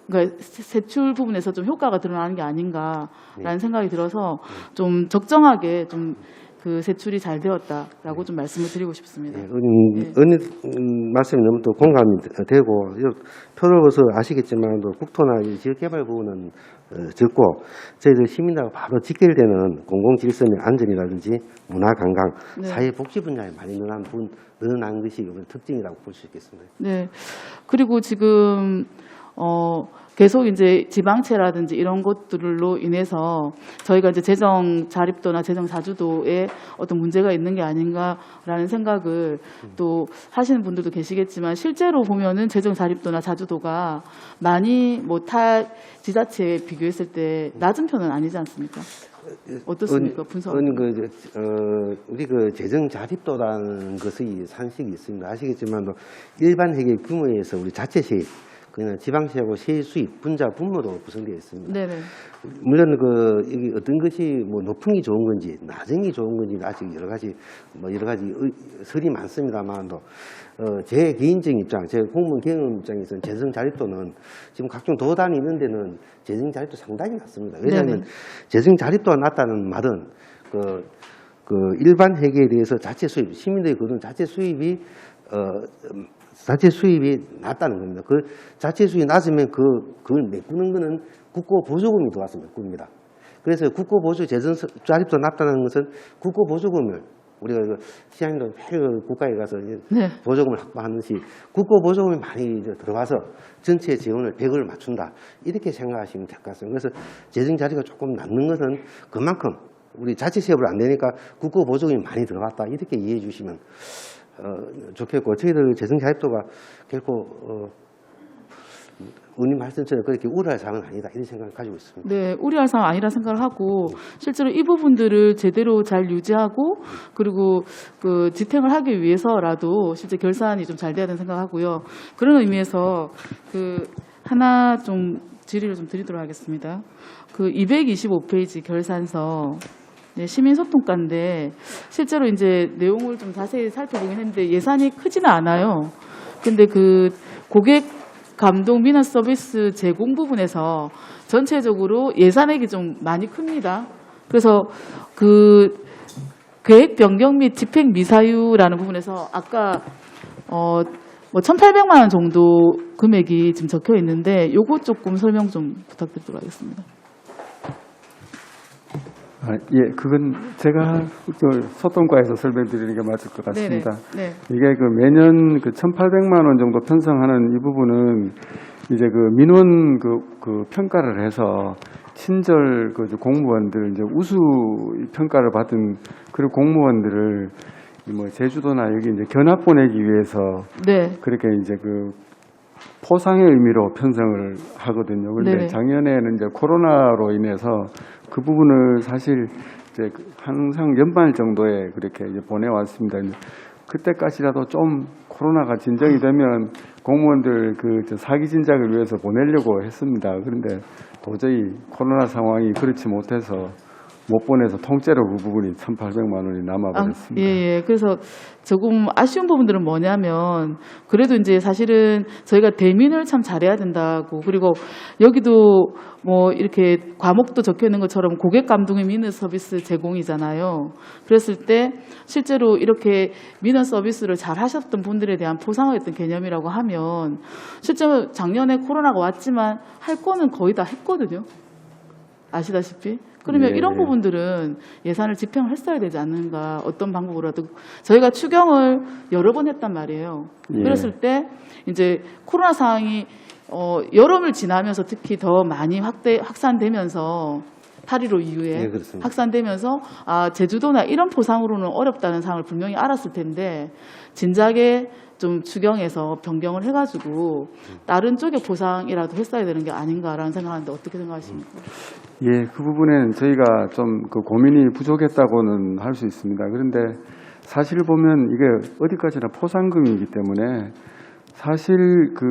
그러니까 세출 부분에서 좀 효과가 드러나는 게 아닌가라는 생각이 들어서 좀 적정하게 좀 그 세출이 잘 되었다라고 좀 말씀을 드리고 싶습니다. 예, 의원님 말씀이 너무 또 공감이 되고, 표를 보서 아시겠지만, 또 국토나 이 지역개발 부분은 적고, 저희들 시민들하고 바로 직결되는 공공질서의 안전이라든지 문화관광, 네. 사회복지 분야에 많이 늘어난 것이 이번 특징이라고 볼 수 있겠습니다. 네. 그리고 지금 계속 이제 지방채라든지 이런 것들로 인해서 저희가 이제 재정 자립도나 재정 자주도에 어떤 문제가 있는 게 아닌가라는 생각을 또 하시는 분들도 계시겠지만, 실제로 보면은 재정 자립도나 자주도가 많이 뭐 타 지자체에 비교했을 때 낮은 편은 아니지 않습니까? 어떻습니까? 분석. 우리 재정 자립도라는 것의 상식이 있습니다. 아시겠지만, 일반 회계 규모에서 우리 자체세, 그냥 지방세하고 세의 수입, 분자, 분모로 구성되어 있습니다. 네네. 물론 이게 어떤 것이 뭐 높은 게 좋은 건지 낮은 게 좋은 건지 아직 여러 가지 설이 많습니다만도 제 개인적인 입장, 제 공무원 경험 입장에서는 재정 자립도는 지금 각종 도단이 있는 데는 재정 자립도 상당히 낮습니다. 왜냐하면 네네. 재정 자립도가 낮다는 말은 일반 회계에 대해서 자체 수입, 시민들이 거둔 자체 수입이 낮다는 겁니다. 그 자체 수입이 낮으면 그걸 메꾸는 거는 국고보조금이 들어와서 메꿉니다. 그래서 국고보조 재정 자립도 낮다는 것은 국고보조금을 우리가 시장님도 매일 국가에 가서 네. 보조금을 확보하는 것이 국고보조금이 많이 들어와서 전체 재원을 100을 맞춘다. 이렇게 생각하시면 될 것 같습니다. 그래서 재정 자리가 조금 낮는 것은 그만큼 우리 자체 세업을 안 되니까 국고보조금이 많이 들어왔다. 이렇게 이해해 주시면 좋겠고, 저희들 재정 자립도가 결코 의원님 말씀처럼 그렇게 우려할 사항은 아니다, 이런 생각을 가지고 있습니다. 네, 우려할 상황 아니라 생각을 하고, 실제로 이 부분들을 제대로 잘 유지하고, 그리고 지탱을 하기 위해서라도 실제 결산이 좀 잘 돼야 된다는 생각하고요. 그런 의미에서 하나 좀 질의를 좀 드리도록 하겠습니다. 225페이지 결산서, 네, 시민소통과인데 실제로 이제 내용을 좀 자세히 살펴보긴 했는데 예산이 크지는 않아요. 근데 고객 감동 민원 서비스 제공 부분에서 전체적으로 예산액이 좀 많이 큽니다. 그래서 계획 변경 및 집행 미사유라는 부분에서 아까 1,800만 원 정도 금액이 지금 적혀 있는데 요거 조금 설명 좀 부탁드리도록 하겠습니다. 예, 그건 제가 소통과에서 설명드리는 게 맞을 것 같습니다. 네네. 네. 이게 매년 1,800만 원 정도 편성하는 이 부분은 이제 민원 평가를 해서 친절 공무원들 이제 우수 평가를 받은 그리고 공무원들을 제주도나 여기 이제 견학 보내기 위해서 네. 그렇게 이제 포상의 의미로 편성을 하거든요. 그런데 네네. 작년에는 이제 코로나로 인해서 그 부분을 사실 이제 항상 연말 정도에 그렇게 이제 보내왔습니다. 그때까지라도 좀 코로나가 진정이 되면 공무원들 사기 진작을 위해서 보내려고 했습니다. 그런데 도저히 코로나 상황이 그렇지 못해서 못 보내서 통째로 그 부분이 1,800만 원이 남아버렸습니다. 예. 그래서 조금 아쉬운 부분들은 뭐냐면, 그래도 이제 사실은 저희가 대민을 참 잘해야 된다고, 그리고 여기도 이렇게 과목도 적혀 있는 것처럼 고객 감동의 민원 서비스 제공이잖아요. 그랬을 때 실제로 이렇게 민원 서비스를 잘 하셨던 분들에 대한 포상의 어떤 개념이라고 하면, 실제로 작년에 코로나가 왔지만 할 거는 거의 다 했거든요. 아시다시피. 그러면 네. 이런 부분들은 예산을 집행을 했어야 되지 않는가, 어떤 방법으로라도. 저희가 추경을 여러 번 했단 말이에요. 예. 그랬을 때 이제 코로나 상황이 여름을 지나면서 특히 더 많이 확산되면서 8.15 이후에 네, 그렇습니다. 확산되면서 제주도나 이런 포상으로는 어렵다는 상황을 분명히 알았을 텐데, 진작에 좀 추경해서 변경을 해가지고 다른 쪽의 보상이라도 했어야 되는 게 아닌가라는 생각하는데 어떻게 생각하십니까? 예, 그 부분에는 저희가 좀 고민이 부족했다고는 할 수 있습니다. 그런데 사실 보면 이게 어디까지나 포상금이기 때문에 사실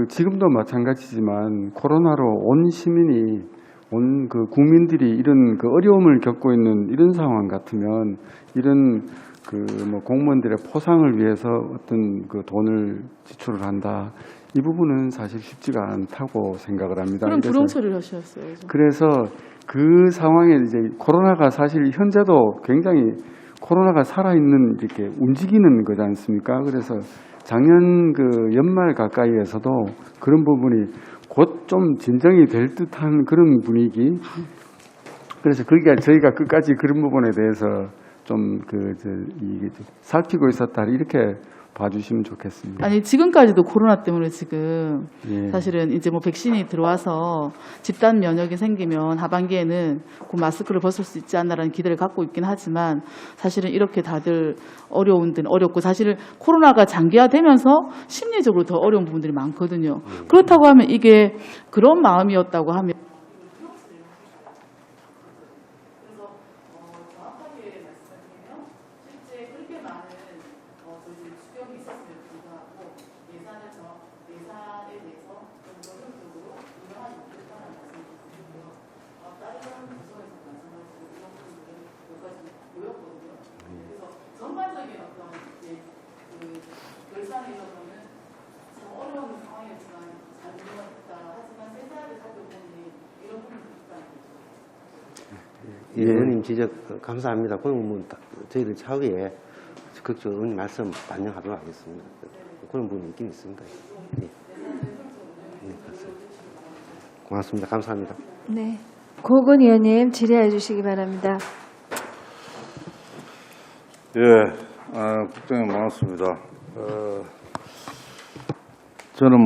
지금도 마찬가지지만 코로나로 온 시민이 온 국민들이 이런 어려움을 겪고 있는 이런 상황 같으면 이런 공무원들의 포상을 위해서 어떤 돈을 지출을 한다. 이 부분은 사실 쉽지가 않다고 생각을 합니다. 그럼 불용 처리를 하셨어야죠. 그래서 그 상황에 이제 코로나가 사실 현재도 굉장히 코로나가 살아있는 이렇게 움직이는 거지 않습니까? 그래서 작년 그 연말 가까이에서도 그런 부분이 곧 좀 진정이 될 듯한 그런 분위기. 그래서 그게 저희가 끝까지 그런 부분에 대해서 좀 이게 살피고 있었다 이렇게 봐주시면 좋겠습니다. 아니 지금까지도 코로나 때문에 지금 예. 사실은 이제 뭐 백신이 들어와서 집단 면역이 생기면 하반기에는 그 마스크를 벗을 수 있지 않나라는 기대를 갖고 있긴 하지만 사실은 이렇게 다들 어려운 데는 어렵고 사실은 코로나가 장기화되면서 심리적으로 더 어려운 부분들이 많거든요. 그렇다고 하면 이게 그런 마음이었다고 하면 예, 의원님 지적 감사합니다. 그럼 뭐 저희들 차후에 적극적으로 의원님 말씀 반영하도록 하겠습니다. 그런 부분이 있긴 있습니다. 예. 네, 그렇습니다. 고맙습니다. 감사합니다. 네. 고건 의원님 질의해 주시기 바랍니다. 예, 국장님 반갑습니다. 저는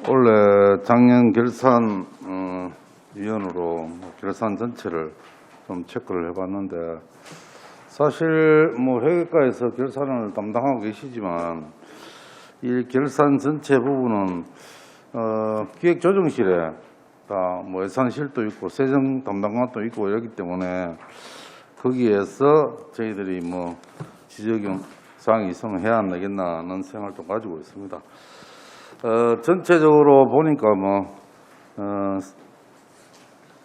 원래 작년 결산 위원으로 결산 전체를 좀 체크를 해봤는데 사실 회계과에서 결산을 담당하고 계시지만 이 결산 전체 부분은 기획조정실에 다 예산실도 있고 세정 담당관도 있고 이렇기 때문에 거기에서 저희들이 지적용 사항이 있으면 해야 안 되겠나는 생각을 좀 가지고 있습니다. 전체적으로 보니까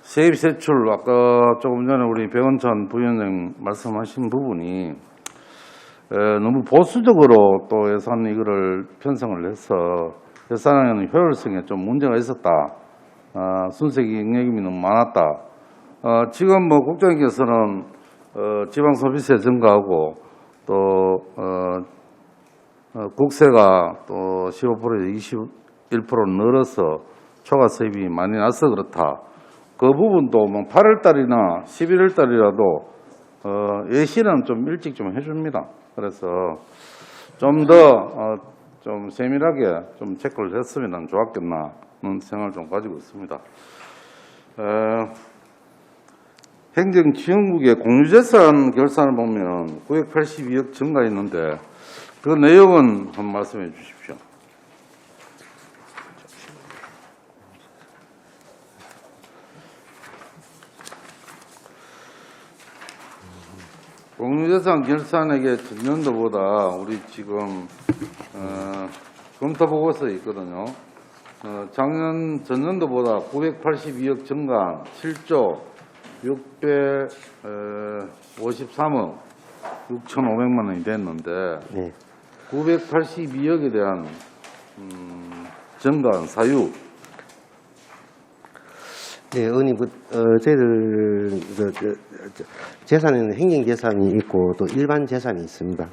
세입 세출 아까 조금 전에 우리 백원찬 부위원장 말씀하신 부분이 너무 보수적으로 또 예산 이거를 편성을 해서 예산에는 효율성에 좀 문제가 있었다. 순색이 영역임이 너무 많았다. 지금 국장님께서는 지방소비세 증가하고 또 국세가 또 15%에서 21% 늘어서 초과 세입이 많이 나서 그렇다. 그 부분도 8월 달이나 11월 달이라도 예시는 좀 일찍 좀 해줍니다. 그래서 좀 더 좀 세밀하게 좀 체크를 했으면 좋았겠나는 생각을 좀 가지고 있습니다. 행정지원국의 공유재산 결산을 보면 982억 증가했는데 그 내용은 한번 말씀해 주십시오. 공유재산 결산액의 전년도보다 우리 지금 검토보고서에 있거든요. 작년 전년도보다 982억 증가한 7조 653억 6,500만 원이 됐는데 네. 982억에 대한 증가한 사유. 네, 의원님, 저희들 재산에는 행정재산이 있고 또 일반 재산이 있습니다.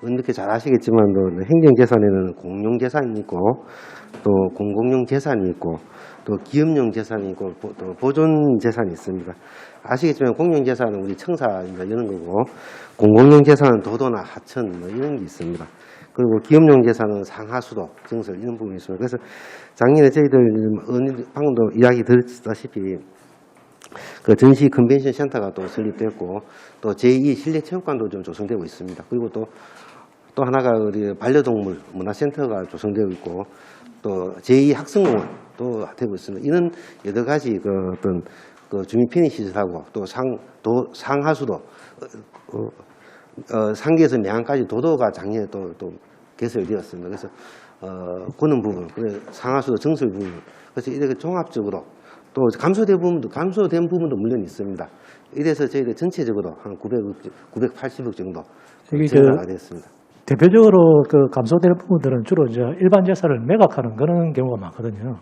이렇게 잘 아시겠지만도 행정재산에는 공용재산이 있고 또 공공용 재산이 있고 또 기업용 재산이 있고 또 보존재산이 있습니다. 아시겠지만 공용재산은 우리 청사나 이런 거고 공공용 재산은 도도나 하천 이런 게 있습니다. 그리고 기업용 재산은 상하수도, 증설 이런 부분이 있습니다. 그래서 작년에 저희들 방금도 이야기 들었다시피 그 전시 컨벤션 센터가 또 설립됐고 또 제2 실내체육관도 좀 조성되고 있습니다. 그리고 또 하나가 우리 반려동물 문화센터가 조성되고 있고 또 제2 학생공원도 되고 있습니다. 이런 여러 가지 주민 편의 시설하고 또 상하수도 상계에서 매항까지 도도가 작년에 또 개설되었습니다. 그래서 그런 부분, 상하수도 증설 부분, 그래서 이렇게 종합적으로 또 감소된 부분도 물론 있습니다. 이래서 저희들 전체적으로 한 980억 정도 증가가 됐습니다. 대표적으로 그 감소될 부분들은 주로 일반 재산을 매각하는 그런 경우가 많거든요.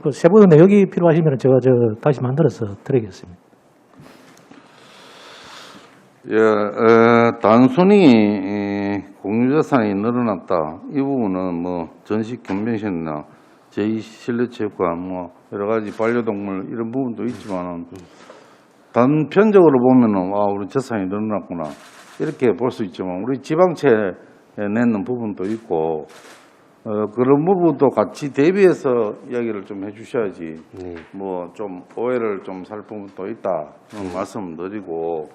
그 세부 내역이 필요하시면 제가 다시 만들어서 드리겠습니다. 단순히 공유자산이 늘어났다. 이 부분은 뭐 전시 컨벤션이나 제2실내체육관 뭐 여러 가지 반려동물 이런 부분도 있지만은 단편적으로 보면은 우리 자산이 늘어났구나 이렇게 볼 수 있지만 우리 지방채 내는 부분도 있고 그런 부분도 같이 대비해서 이야기를 좀 해주셔야지 뭐 좀 오해를 좀 살 부분도 있다 말씀드리고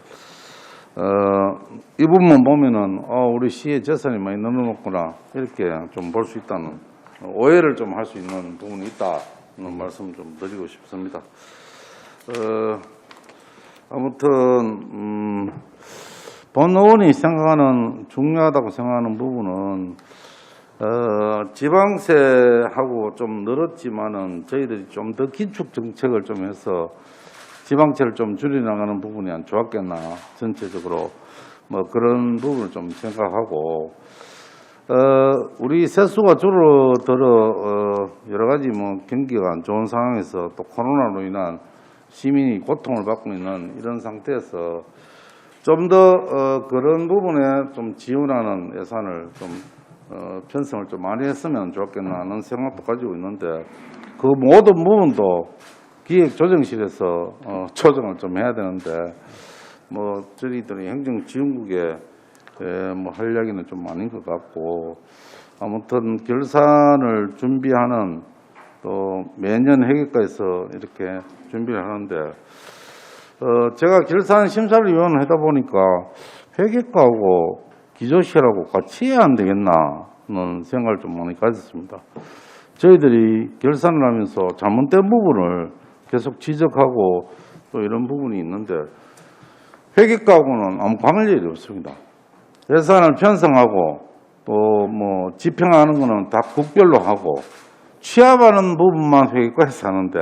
이 부분만 보면은 우리 시의 재산이 많이 늘어났구나 이렇게 좀 볼 수 있다는 오해를 좀 할 수 있는 부분이 있다는 말씀 좀 드리고 싶습니다. 아무튼 본 의원이 생각하는 중요하다고 생각하는 부분은 지방세하고 좀 늘었지만은 저희들이 좀 더 긴축 정책을 좀 해서 지방세를 좀 줄여나가는 부분이 안 좋았겠나 전체적으로 뭐 그런 부분을 좀 생각하고 우리 세수가 줄어들어 여러 가지 뭐 경기가 안 좋은 상황에서 또 코로나로 인한 시민이 고통을 받고 있는 이런 상태에서 좀 더 그런 부분에 좀 지원하는 예산을 좀 편성을 좀 많이 했으면 좋겠나 하는 생각도 가지고 있는데 그 모든 부분도 기획조정실에서 조정을 좀 해야 되는데 뭐 저희들이 행정지원국에 뭐 할 이야기는 좀 아닌 것 같고 아무튼 결산을 준비하는 또 매년 회계과에서 이렇게 준비를 하는데 제가 결산 심사위원을 하다 보니까 회계과하고 기조실하고 같이 해야 안 되겠나는 생각을 좀 많이 가졌습니다. 저희들이 결산을 하면서 잘못된 부분을 계속 지적하고 또 이런 부분이 있는데 회계과하고는 아무 관할 일이 없습니다. 예산을 편성하고 또 뭐 집행하는 거는 다 국별로 하고 취합하는 부분만 회계과에서 하는데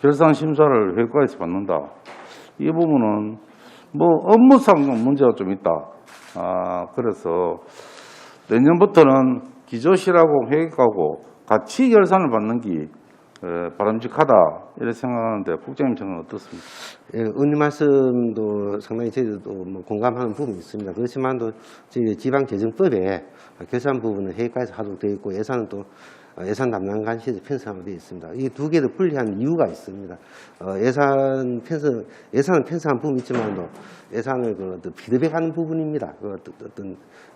결산 심사를 회계과에서 받는다. 이 부분은 뭐 업무상 문제가 좀 있다. 그래서 내년부터는 기조실하고 회계과하고 같이 결산을 받는 게 바람직하다 이렇게 생각하는데 국장님 생각은 어떻습니까? 예, 의원님 말씀도 상당히 저희도 뭐 공감하는 부분이 있습니다. 그렇지만도 저희 지방재정법에 결산 부분은 회계과에서 하도록 되어 있고 예산은 또 예산 담당관실에서 편성하게 되어 있습니다. 이 두 개도 분리한 이유가 있습니다. 예산을 편성한 부분이 있지만도 예산을 피드백하는 부분입니다.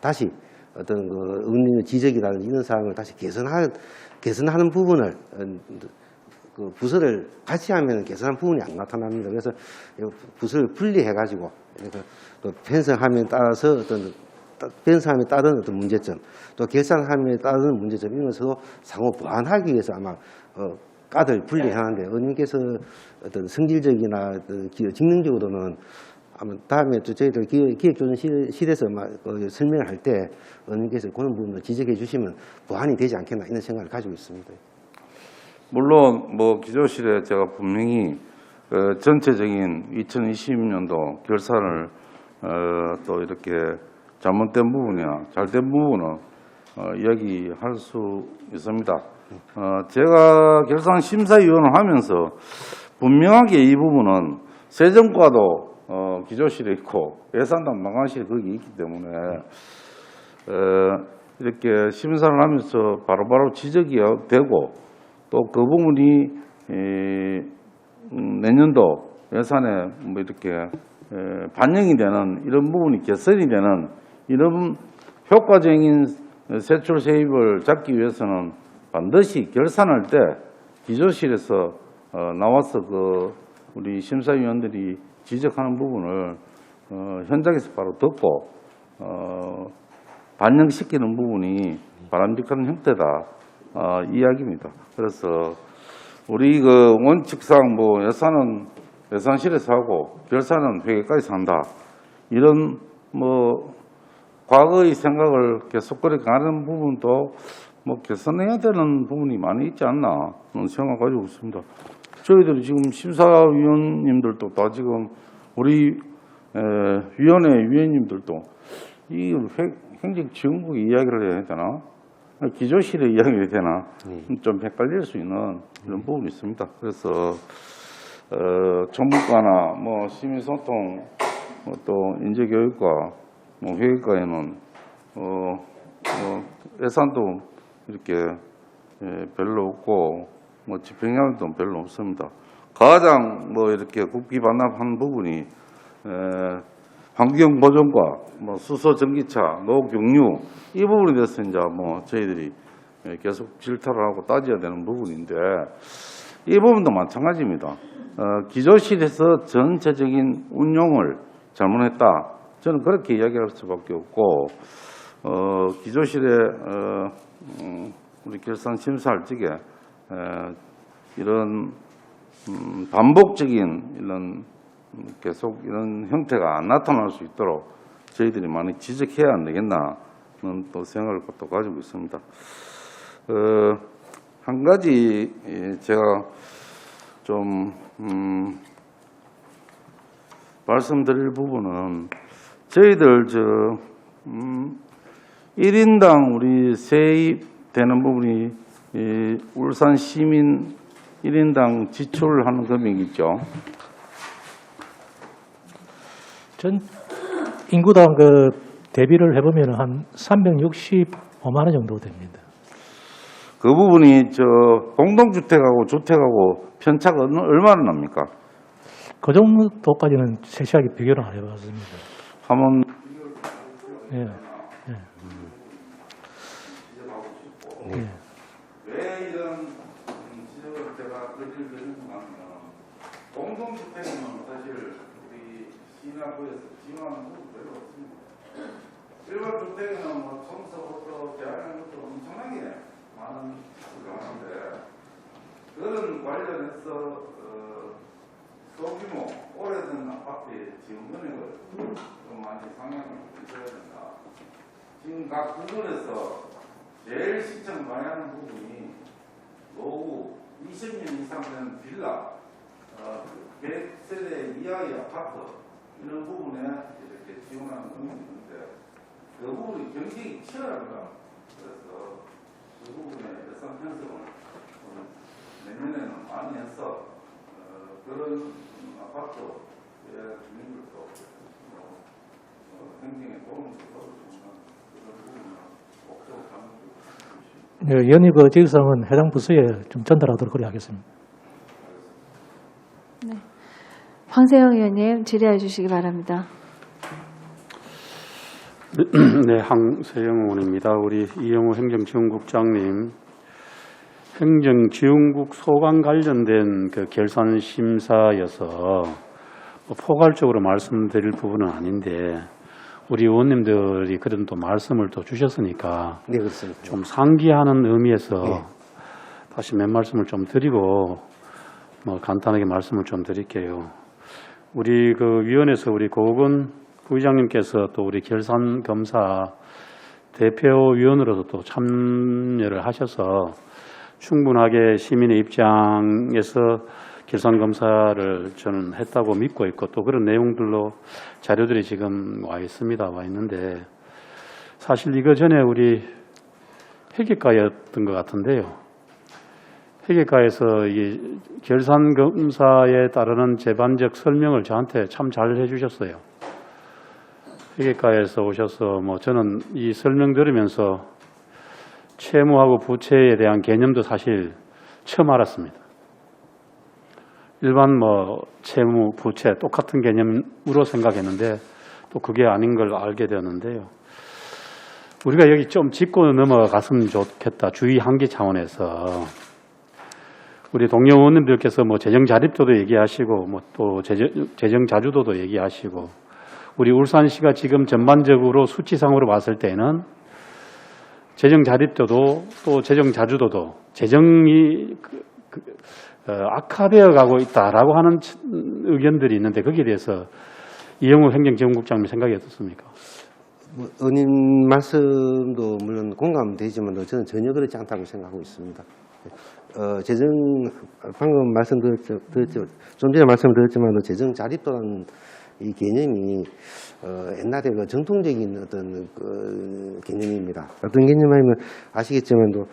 다시 어떤 의원님의 지적이라든지 이런 사항을 다시 개선하는 부분을 그 부서를 같이 하면 개선한 부분이 안 나타납니다. 그래서 부서를 분리해가지고 또 편성함에 따라서 편성함에 따른 어떤 문제점, 또 결산함에 따른 문제점 이런 것을 상호 보완하기 위해서 아마 과들 분리하는데 의원님께서 어떤 성질적이나 어떤 직능적으로는 아마 다음에 또 저희들 기획조정실에서 설명을 할 때 의원님께서 그런 부분을 지적해 주시면 보완이 되지 않겠나 이런 생각을 가지고 있습니다. 물론 뭐 기조실에 제가 분명히 전체적인 2020년도 결산을 또 이렇게 잘못된 부분이나 잘된 부분은 이야기할 수 있습니다. 제가 결산 심사위원을 하면서 분명하게 이 부분은 세정과도 기조실에 있고 예산 담당관실이 거기 있기 때문에 이렇게 심사를 하면서 바로바로 지적이 되고 또 그 부분이 내년도 예산에 뭐 이렇게 반영이 되는 이런 부분이 개선이 되는 이런 효과적인 세출 세입을 잡기 위해서는 반드시 결산할 때 기조실에서 나와서 우리 심사위원들이 지적하는 부분을 현장에서 바로 듣고 반영시키는 부분이 바람직한 형태다 이야기입니다. 그래서 우리 원칙상 뭐 예산은 예산실에서 하고 결산은 회계까지 한다. 이런 뭐 과거의 생각을 계속 그렇게 가는 부분도 뭐 개선해야 되는 부분이 많이 있지 않나 그런 생각 가지고 있습니다. 저희들이 지금 심사위원님들도 다 지금 우리 위원회 위원님들도 이 행정지원국의 이야기를 해야 되나? 기조실의 이야기를 해야 되나? 좀 헷갈릴 수 있는 이런 부분이 있습니다. 그래서 정부과나 뭐 시민소통 또 인재교육과 회계과에는 예산도 이렇게 별로 없고 집행력도 별로 없습니다. 가장 이렇게 국비 반납한 부분이 환경 보존과 수소 전기차, 노경유 이 부분에 대해서 이제 저희들이 계속 질타를 하고 따져야 되는 부분인데 이 부분도 마찬가지입니다. 기조실에서 전체적인 운용을 잘못했다. 저는 그렇게 이야기할 수밖에 없고 기조실에 우리 결산 심사할 적에 이런 반복적인 이런 계속 이런 형태가 안 나타날 수 있도록 저희들이 많이 지적해야 안 되겠나는 또 생각을 또 가지고 있습니다. 한 가지 제가 좀 말씀드릴 부분은 저희들 1인당 우리 세입되는 부분이 울산 시민 1인당 지출하는 금액이 있죠. 전 인구당 대비를 해보면 한 365만 원 정도 됩니다. 그 부분이 공동주택하고 주택하고 편차가 얼마나 납니까? 그 정도까지는 세세하게 비교를 안 해봤습니다. 한번 예. 왜 이런 지적을 제가 드리는가 하면 공동주택은 사실 우리 시나구에서 지원하는 부분 별로 없습니다. 일반 주택은 청소부터 재활용 것도 엄청나게 많은 수를 하는데 그런 관련해서 소규모 오래된 아파트의 지원 금액을 좀 많이 상향을 해줘야 된다. 지금 각 구분에서 제일 시청 방해하는 부분이 노후 20년 이상 된 빌라, 100세대 이하의 아파트 이런 부분에 이렇게 지원하는 금액이 있는데 그 부분이 경쟁이 치열합니다. 그래서 그 부분에 예산 편성을 내년에는 많이 해서 그런 아파트의 주민들도 행정에 도움을 줘서 그런 부분을 목적으로 하는 네, 의원님 지휘사항은 해당 부서에 좀 전달하도록 그래 하겠습니다. 황세영 의원님 질의해 주시기 바랍니다. 네, 황세영 의원입니다. 우리 이영호 행정지원국장님, 행정지원국 소관 관련된 결산 심사여서 포괄적으로 말씀드릴 부분은 아닌데 우리 의원님들이 그런 또 말씀을 또 주셨으니까 네, 그렇습니다. 좀 상기하는 의미에서 네. 다시 몇 말씀을 좀 드리고 간단하게 말씀을 좀 드릴게요. 우리 위원회에서 우리 고은 부의장님께서 또 우리 결산검사 대표위원으로도 또 참여를 하셔서 충분하게 시민의 입장에서 결산검사를 저는 했다고 믿고 있고 또 그런 내용들로 자료들이 지금 와 있는데 사실 이거 전에 우리 회계과였던 것 같은데요. 회계과에서 이 결산검사에 따르는 제반적 설명을 저한테 참 잘 해주셨어요. 회계과에서 오셔서 저는 이 설명 들으면서 채무하고 부채에 대한 개념도 사실 처음 알았습니다. 일반 채무, 부채 똑같은 개념으로 생각했는데 또 그게 아닌 걸 알게 되었는데요. 우리가 여기 좀 짚고 넘어갔으면 좋겠다. 주의 한계 차원에서 우리 동료 의원님들께서 재정 자립도도 얘기하시고 또 재정 자주도도 얘기하시고 우리 울산시가 지금 전반적으로 수치상으로 봤을 때는 재정 자립도도 또 재정 자주도도 재정이 악화되어 가고 있다라고 하는 의견들이 있는데 거기에 대해서 이영우 행정지원국장님 생각이 어떻습니까? 의원님 말씀도 물론 공감되지만 저는 전혀 그렇지 않다고 생각하고 있습니다. 재정 방금 말씀드렸죠. 좀 전에 말씀드렸지만 재정 자립도라는 이 개념이 옛날에 정통적인 어떤 개념입니다. 어떤 개념이냐면 아시겠지만도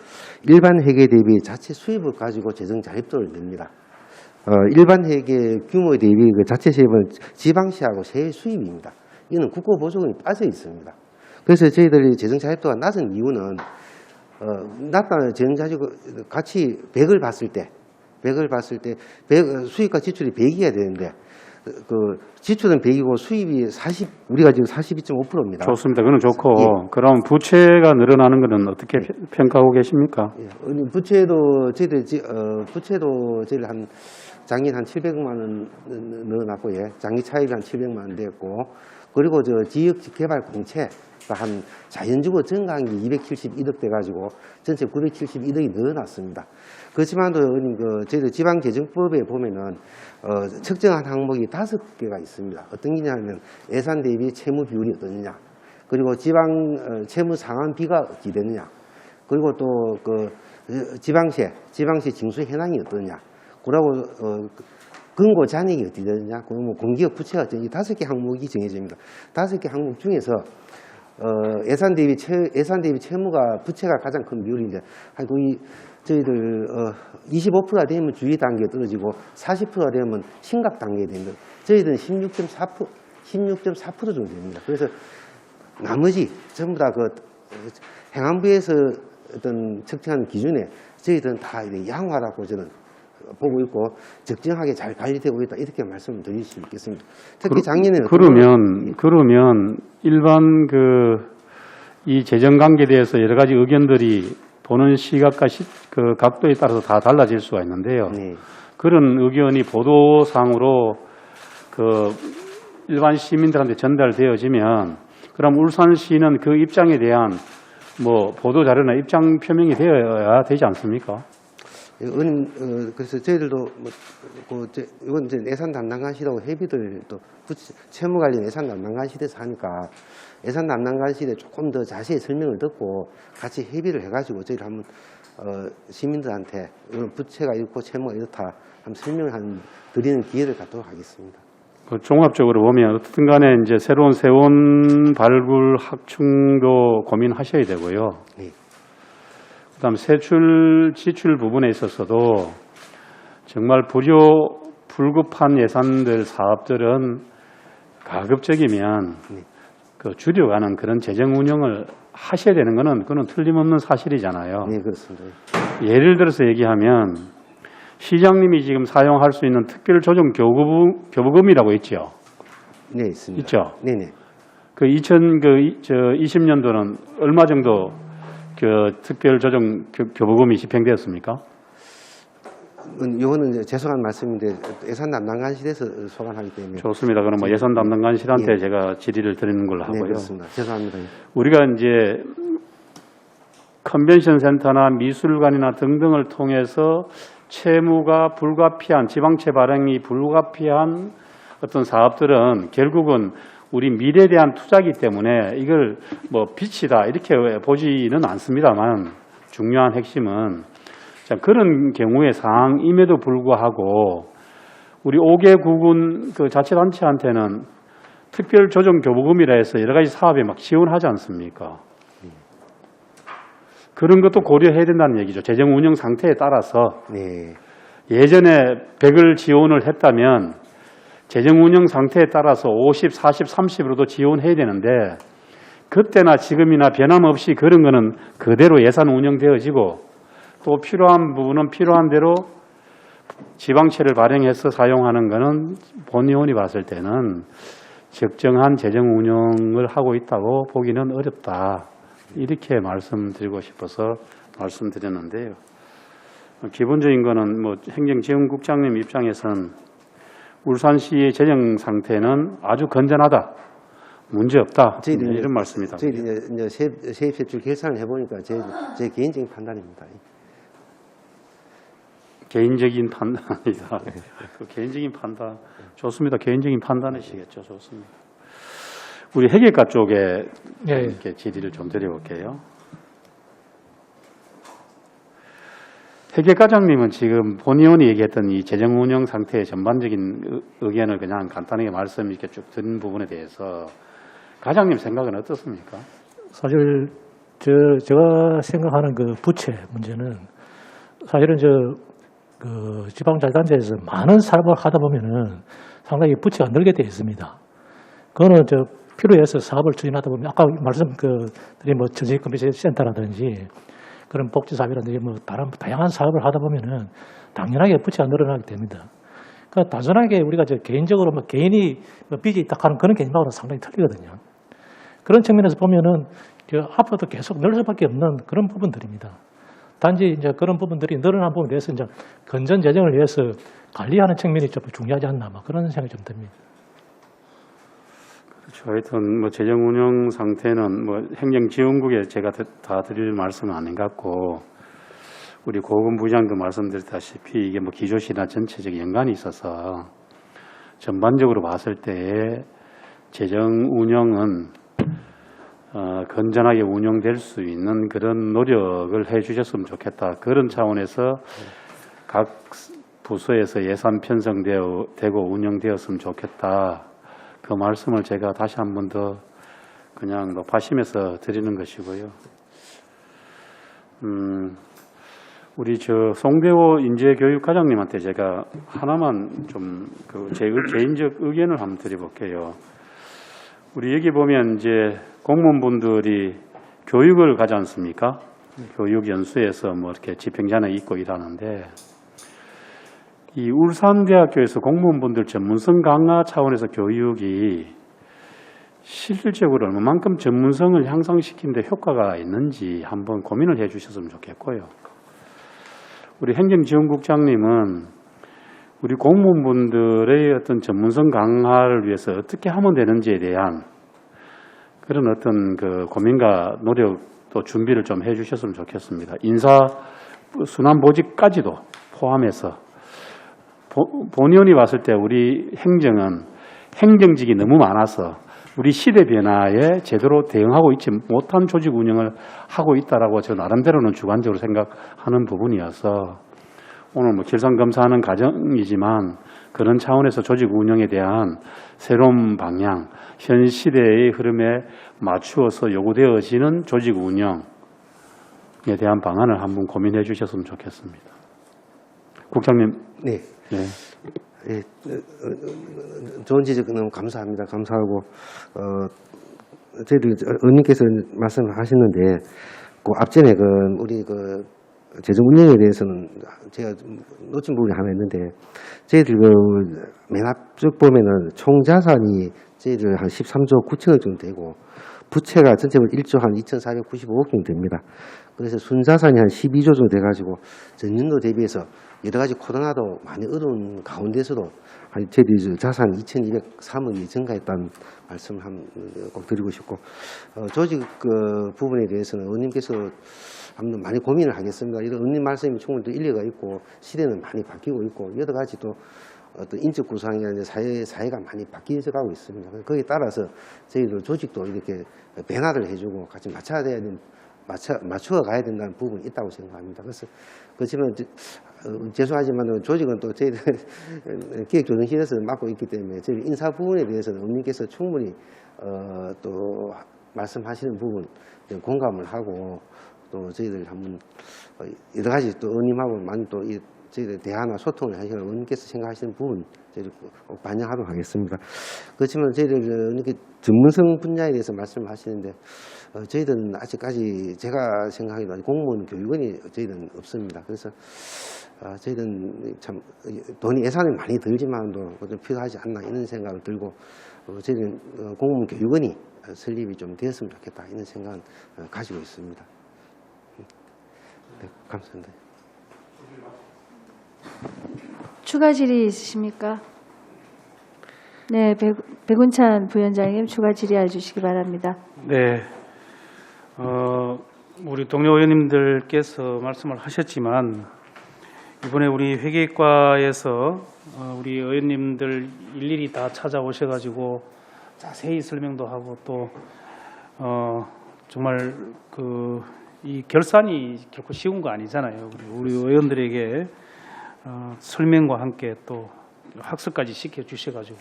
일반 회계 대비 자체 수입을 가지고 재정 자립도를 냅니다. 일반 회계 규모에 대비 그 자체 세입은 지방시하고 세액 수입입니다. 이거는 국고보조금이 빠져 있습니다. 그래서 저희들이 재정자립도가 낮은 이유는 낮다는 재정자립도 같이 100을 봤을 때 수입과 지출이 100이어야 되는데 그 지출은 100이고 수입이 40, 우리가 지금 42.5%입니다. 좋습니다. 그건 좋고 예. 그럼 부채가 늘어나는 것은 어떻게 평가하고 계십니까? 예, 부채도 저희들 한 작년 한 700만 원 넣어놨고, 예, 장기 차입이 한 700만 원 됐고, 그리고 저 지역 개발 공채가 한 자연주거 증강이 271억 돼가지고 전체 971억이 늘어났습니다. 그렇지만도 그 저희들 지방재정법에 보면은 측정한 항목이 5개가 있습니다. 어떤 게냐면 예산 대비 채무 비율이 어떠느냐, 그리고 지방 채무 상환비가 어떻게 되느냐, 그리고 또 그 지방세 징수 현황이 어떠냐, 그리고 근고 잔액이 어떻게 되느냐, 그리고 뭐 공기업 부채가 어떠냐, 이 5개 항목이 정해집니다. 5개 항목 중에서 예산 대비 채무가 부채가 가장 큰 비율인데 한 거의 저희들 25%가 되면 주의 단계에 떨어지고 40%가 되면 심각 단계에 됩니다. 저희들은 16.4% 정도 됩니다. 그래서 나머지 전부 다 그 행안부에서 어떤 측정한 기준에 저희들은 다 양호하다고 저는 보고 있고 적정하게 잘 관리되고 있다, 이렇게 말씀드릴 수 있겠습니다. 특히 작년에는 그러면 일반 이 재정 관계에 대해서 여러 가지 의견들이 보는 시각과 그 각도에 따라서 다 달라질 수가 있는데요. 네. 그런 의견이 보도상으로 그 일반 시민들한테 전달되어지면 그럼 울산시는 그 입장에 대한 뭐 보도 자료나 입장 표명이 되어야 되지 않습니까? 그래서 저희들도 이건 이제 예산 담당관실하고 협의들 또 채무 관련 예산 담당관실에서 하니까 예산 담당관실에 조금 더 자세히 설명을 듣고 같이 협의를 해가지고 저희를 한번 시민들한테 이런 부채가 이렇고 채무가 이렇다 한번 설명을 드리는 기회를 갖도록 하겠습니다. 종합적으로 보면 어떻든 간에 이제 새로운 세원 발굴 확충도 고민하셔야 되고요. 네. 그다음 세출 지출 부분에 있어서도 정말 불급한 예산들 사업들은 가급적이면 그 줄여가는 그런 재정 운영을 하셔야 되는 그건 틀림없는 사실이잖아요. 네, 그렇습니다. 예를 들어서 얘기하면 시장님이 지금 사용할 수 있는 특별조정 교부금이라고 있죠. 네, 있습니다. 있죠. 네네. 그 2020년도는 얼마 정도 그 특별조정 교부금이 집행되었습니까? 이거는 이제 죄송한 말씀인데 예산 담당관실에서 소관하기 때문에. 좋습니다. 그럼 뭐 예산 담당관실한테 예. 제가 질의를 드리는 걸로 하고요. 네, 그렇습니다. 죄송합니다. 우리가 이제 컨벤션 센터나 미술관이나 등등을 통해서 채무가 불가피한, 지방채 발행이 불가피한 어떤 사업들은 결국은 우리 미래에 대한 투자이기 때문에 이걸 뭐 빚이다 이렇게 보지는 않습니다만 중요한 핵심은 자, 그런 경우의 상황임에도 불구하고 우리 5개 구군 그 자치단체한테는 특별조정교부금이라 해서 여러 가지 사업에 막 지원하지 않습니까? 그런 것도 고려해야 된다는 얘기죠. 재정 운영 상태에 따라서 네. 예전에 100을 지원을 했다면 재정 운영 상태에 따라서 50, 40, 30으로도 지원해야 되는데 그때나 지금이나 변함없이 그런 거는 그대로 예산 운영되어지고 또 필요한 부분은 필요한 대로 지방채를 발행해서 사용하는 거는 본 의원이 봤을 때는 적정한 재정 운영을 하고 있다고 보기는 어렵다. 이렇게 말씀드리고 싶어서 말씀드렸는데요. 기본적인 거는 뭐 행정지원국장님 입장에서는 울산시의 재정 상태는 아주 건전하다. 문제 없다. 이런 말씀이다. 저희들이 이제 세입세출 계산을 해보니까 제 개인적인 판단입니다. 개인적인 판단이다. 그 개인적인 판단 좋습니다. 개인적인 판단이시겠죠. 좋습니다. 우리 회계과 쪽에 예. 이렇게 질의를 좀 드려볼게요. 회계과장님은 지금 본 의원이 얘기했던 이 재정 운영 상태의 전반적인 의견을 그냥 간단하게 말씀 이렇게 쭉 드린 부분에 대해서 과장님 생각은 어떻습니까? 사실 제가 생각하는 그 부채 문제는 사실은 그 지방자치단체에서 많은 사업을 하다 보면은 상당히 부채가 늘게 되어 있습니다. 그거는 필요해서 사업을 추진하다 보면 아까 드린 뭐 전시컴퓨터센터라든지 그런 복지사업이라든지 뭐 다른 다양한 사업을 하다 보면은 당연하게 부채가 늘어나게 됩니다. 그러니까 단순하게 우리가 개인적으로 뭐 개인이 뭐 빚이 있다 하는 그런 개념하고는 상당히 틀리거든요. 그런 측면에서 보면은 앞으로도 계속 늘 수밖에 없는 그런 부분들입니다. 단지 이제 그런 부분들이 늘어난 부분에 대해서 이제 건전 재정을 위해서 관리하는 측면이 좀 중요하지 않나 뭐 그런 생각이 좀 듭니다. 그렇죠. 하여튼 뭐 재정 운영 상태는 뭐 행정지원국에 제가 다 드릴 말씀은 아닌 것 같고 우리 고금 부장도 말씀드렸다시피 이게 뭐 기조시나 전체적 연관이 있어서 전반적으로 봤을 때 재정 운영은 건전하게 운영될 수 있는 그런 노력을 해 주셨으면 좋겠다. 그런 차원에서 각 부서에서 예산 편성되고 운영되었으면 좋겠다. 그 말씀을 제가 다시 한 번 더 그냥 높아심에서 드리는 것이고요. 우리 송대호 인재교육과장님한테 제가 하나만 좀 제 개인적 의견을 한번 드려볼게요. 우리 여기 보면 이제 공무원분들이 교육을 가지 않습니까? 교육연수에서 뭐 이렇게 집행자는 있고 일하는데 이 울산대학교에서 공무원분들 전문성 강화 차원에서 교육이 실질적으로 얼마만큼 전문성을 향상시키는 데 효과가 있는지 한번 고민을 해 주셨으면 좋겠고요. 우리 행정지원국장님은 우리 공무원분들의 어떤 전문성 강화를 위해서 어떻게 하면 되는지에 대한 그런 어떤 그 고민과 노력 또 준비를 좀 해 주셨으면 좋겠습니다. 인사 순환보직까지도 포함해서 본의원이 봤을 때 우리 행정은 행정직이 너무 많아서 우리 시대 변화에 제대로 대응하고 있지 못한 조직 운영을 하고 있다라고 저 나름대로는 주관적으로 생각하는 부분이어서 오늘 뭐 질상검사하는 과정이지만 그런 차원에서 조직 운영에 대한 새로운 방향, 현 시대의 흐름에 맞추어서 요구되어지는 조직 운영에 대한 방안을 한번 고민해 주셨으면 좋겠습니다. 국장님. 네. 네. 예, 좋은 지적 너무 감사합니다. 감사하고 저희들 의원님께서 말씀하셨는데 그 앞전에 우리 재정 운영에 대해서는 제가 놓친 부분이 하나 있는데 저희들 맨 앞쪽 보면은 총 자산이 저희들 한 13조 9천억 정도 되고 부채가 전체적으로 1조 한 2,495억 정도 됩니다. 그래서 순자산이 한 12조 정도 돼가지고 전년도 대비해서 여러 가지 코로나도 많이 어려운 가운데서도 저희들이 자산 2,203억이 증가했다는 말씀을 꼭 드리고 싶고 조직 부분에 대해서는 의원님께서 한번 많이 고민을 하겠습니다. 이런 의원님 말씀이 충분히 또 일리가 있고 시대는 많이 바뀌고 있고 여러 가지 또 어떤 인적 구상이나 사회가 많이 바뀌어져 가고 있습니다. 거기에 따라서 저희들 조직도 이렇게 변화를 해주고 같이 맞춰 가야 된다는 부분이 있다고 생각합니다. 그래서 그렇지만 죄송하지만 조직은 또 저희들 기획조정실에서 맡고 있기 때문에 저희 인사 부분에 대해서는 의원님께서 충분히 또 말씀하시는 부분 공감을 하고 또 저희들 한번 여러 가지 또 의원님하고 많이 또 저희들 대화나 소통을 하시는 의원님께서 생각하시는 부분 저희들 꼭 반영하도록 하겠습니다. 그렇지만 저희들 이렇게 전문성 분야에 대해서 말씀하시는데 저희들은 아직까지 제가 생각하기로 공무원 교육원이 저희들은 없습니다. 그래서 저희들은 참 예산이 많이 들지만도 좀 필요하지 않나 이런 생각을 들고 저희들은 공무원 교육원이 설립이 좀 되었으면 좋겠다 이런 생각을 가지고 있습니다. 네, 감사합니다. 추가 질의 있으십니까? 네, 백운찬 부위원장님 추가 질의해 주시기 바랍니다. 네. 우리 동료 의원님들께서 말씀을 하셨지만 이번에 우리 회계과에서 우리 의원님들 일일이 다 찾아오셔가지고 자세히 설명도 하고 또 정말 이 결산이 결코 쉬운 거 아니잖아요. 우리 의원들에게 설명과 함께 또 학습까지 시켜주셔가지고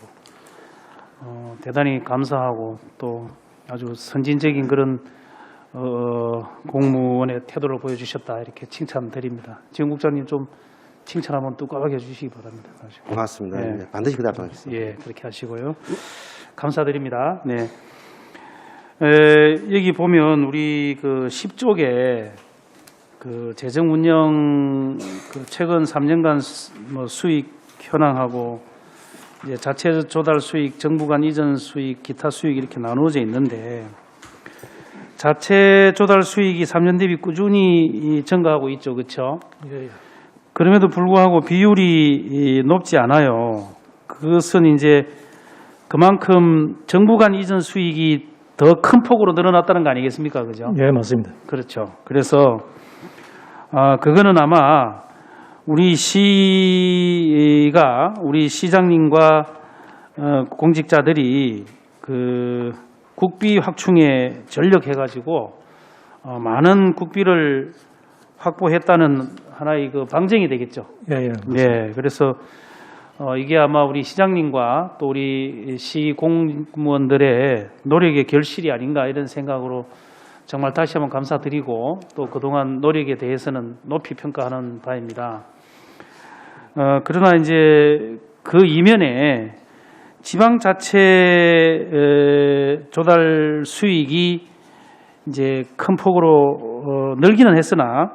대단히 감사하고 또 아주 선진적인 그런 공무원의 태도를 보여주셨다 이렇게 칭찬드립니다. 지금 국장님 좀 칭찬 한번 뚜렷하게 해주시기 바랍니다. 고맙습니다. 네. 네, 반드시 그답 하겠습니다. 예, 그렇게 하시고요. 감사드립니다. 네. 여기 보면 우리 그 10쪽에 그 재정 운영 그 최근 3년간 뭐 수익 현황하고 이제 자체 조달 수익, 정부 간 이전 수익, 기타 수익 이렇게 나누어져 있는데 자체 조달 수익이 3년 대비 꾸준히 증가하고 있죠, 그렇죠? 그럼에도 불구하고 비율이 높지 않아요. 그것은 이제 그만큼 정부 간 이전 수익이 더 큰 폭으로 늘어났다는 거 아니겠습니까? 그죠? 예, 맞습니다. 그렇죠. 그래서 그거는 아마 우리 시가 우리 시장님과 공직자들이 그 국비 확충에 전력해가지고 많은 국비를 확보했다는 하나의 그 방증이 되겠죠. 예, 예. 네, 그래서 이게 아마 우리 시장님과 또 우리 시 공무원들의 노력의 결실이 아닌가 이런 생각으로 정말 다시 한번 감사드리고 또 그동안 노력에 대해서는 높이 평가하는 바입니다. 그러나 이제 그 이면에 지방자치 조달 수익이 이제 큰 폭으로 늘기는 했으나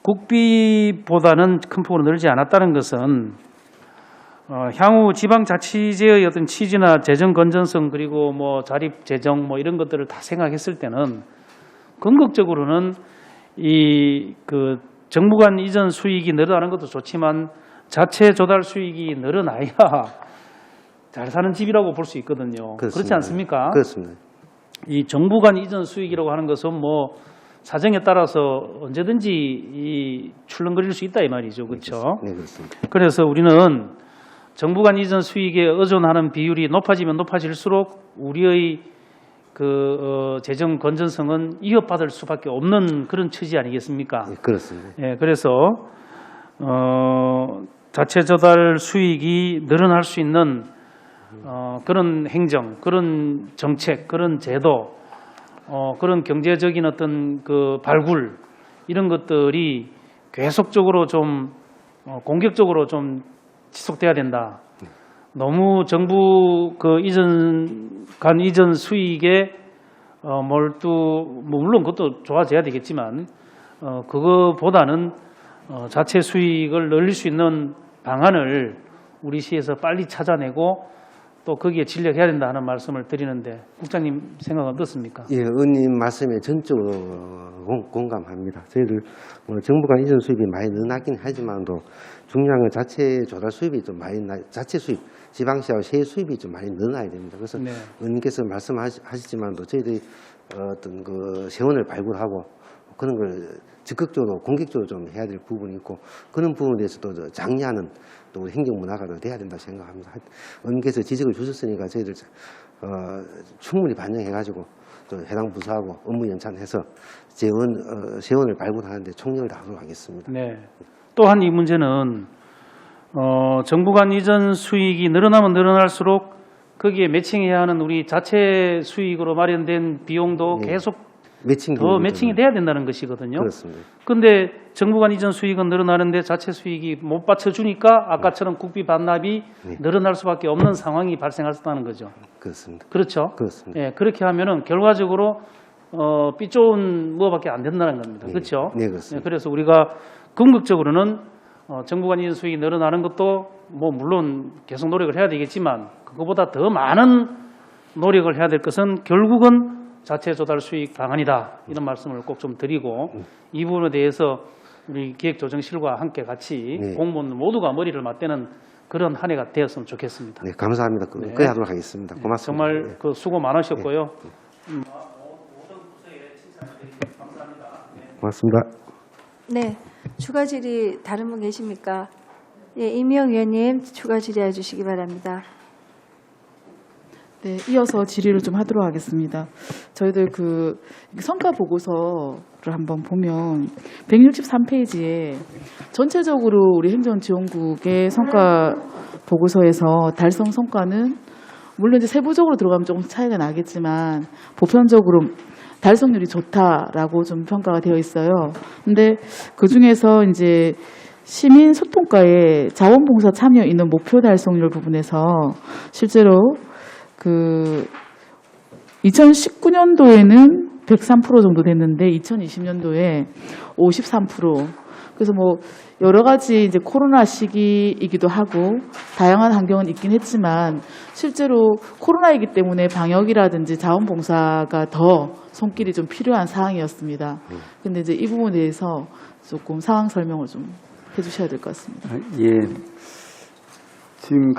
국비보다는 큰 폭으로 늘지 않았다는 것은 향후 지방자치제의 어떤 취지나 재정 건전성 그리고 뭐 자립 재정 뭐 이런 것들을 다 생각했을 때는 궁극적으로는 이 그 정부 간 이전 수익이 늘어나는 것도 좋지만 자체 조달 수익이 늘어나야 잘 사는 집이라고 볼 수 있거든요. 그렇습니다. 그렇지 않습니까? 그렇습니다. 이 정부 간 이전 수익이라고 하는 것은 뭐 사정에 따라서 언제든지 이 출렁거릴 수 있다 이 말이죠. 그렇죠? 네, 그렇습니다. 그래서 우리는 정부 간 이전 수익에 의존하는 비율이 높아지면 높아질수록 우리의 그 재정 건전성은 위협받을 수밖에 없는 그런 처지 아니겠습니까? 네, 그렇습니다. 예, 그래서 자체 조달 수익이 늘어날 수 있는 그런 행정, 그런 정책, 그런 제도, 그런 경제적인 어떤 그 발굴 이런 것들이 계속적으로 좀 공격적으로 좀 지속돼야 된다. 너무 정부 그 이전 수익에 몰두 뭐 물론 그것도 좋아져야 되겠지만 그거보다는 자체 수익을 늘릴 수 있는 방안을 우리 시에서 빨리 찾아내고 또 거기에 진력해야 된다 하는 말씀을 드리는데 국장님 생각은 어떻습니까? 예, 의원님 말씀에 전적으로 공감합니다. 저희들 정부 간 이전 수입이 많이 늘어나긴 하지만도 중요한 건 자체 조달 수입이 좀 많이 자체 수입, 지방시하고 세 수입이 좀 많이 늘어나야 됩니다. 그래서 네. 의원님께서 말씀하시지만도 저희들이 어떤 그 세원을 발굴하고 그런 걸 적극적으로 공격적으로 좀 해야 될 부분이 있고 그런 부분에 대해서도 장려하는 또 우리 행정 문화가 돼야 된다 생각합니다. 의원님께서 지적을 주셨으니까 저희들 충분히 반영해가지고 또 해당 부서하고 업무 연찬해서 세원을 발굴하는데 총력을 다하도록 하겠습니다. 네. 또한 이 문제는 정부 간 이전 수익이 늘어나면 늘어날수록 거기에 매칭해야 하는 우리 자체 수익으로 마련된 비용도 네. 계속 매칭 더 매칭이 돼야 된다는 것이거든요. 그렇습니다. 그런데 정부 간 이전 수익은 늘어나는데 자체 수익이 못 받쳐주니까 아까처럼 국비 반납이 네. 늘어날 수밖에 없는 상황이 발생할 수 있다는 거죠. 그렇습니다. 그렇죠? 그렇습니다. 예, 그렇게 하면은 결과적으로 삐좋은 뭐밖에 안 된다는 겁니다. 네. 그렇죠? 네, 그렇습니다. 예, 그래서 우리가 궁극적으로는 정부 간 이전 수익이 늘어나는 것도 뭐 물론 계속 노력을 해야 되겠지만 그거보다 더 많은 노력을 해야 될 것은 결국은 자체 조달 수익 방안이다. 이런 말씀을 꼭 좀 드리고 이 부분에 대해서 우리 기획조정실과 함께 같이 네. 공무원 모두가 머리를 맞대는 그런 한 해가 되었으면 좋겠습니다. 네, 감사합니다. 네. 그렇게 하도록 하겠습니다. 고맙습니다. 정말 네. 그 수고 많으셨고요. 고맙습니다. 네, 추가 질의 다른 분 계십니까? 예, 임영 의원님 추가 질의해 주시기 바랍니다. 네, 이어서 질의를 좀 하도록 하겠습니다. 저희들 그 성과 보고서를 한번 보면 163페이지에 전체적으로 우리 행정지원국의 성과 보고서에서 달성 성과는 물론 이제 세부적으로 들어가면 조금 차이가 나겠지만 보편적으로 달성률이 좋다라고 좀 평가가 되어 있어요. 근데 그 중에서 이제 시민 소통과에 자원봉사 참여 있는 목표 달성률 부분에서 실제로 그 2019년도에는 103% 정도 됐는데 2020년도에 53%. 그래서 뭐 여러 가지 이제 코로나 시기이기도 하고 다양한 환경은 있긴 했지만 실제로 코로나이기 때문에 방역이라든지 자원봉사가 더 손길이 좀 필요한 상황이었습니다. 근데 이제 이 부분에 대해서 조금 상황 설명을 좀 해주셔야 될 것 같습니다. 예. 지금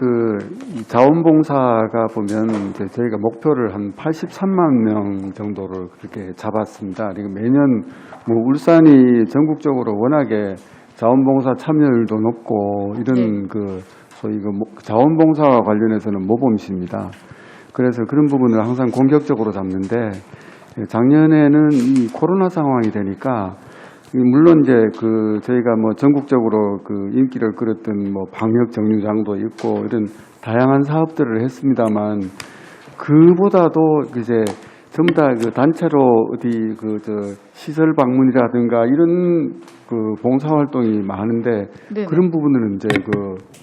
이 자원봉사가 보면 이제 저희가 목표를 한 83만 명 정도를 그렇게 잡았습니다. 그리고 매년 뭐 울산이 전국적으로 워낙에 자원봉사 참여율도 높고 이런 소위 자원봉사와 관련해서는 모범시입니다. 그래서 그런 부분을 항상 공격적으로 잡는데 작년에는 이 코로나 상황이 되니까 물론 이제 저희가 뭐 전국적으로 인기를 끌었던 뭐 방역 정류장도 있고 이런 다양한 사업들을 했습니다만 그보다도 이제 전부 다 단체로 어디 시설 방문이라든가 이런 봉사 활동이 많은데 네네. 그런 부분은 이제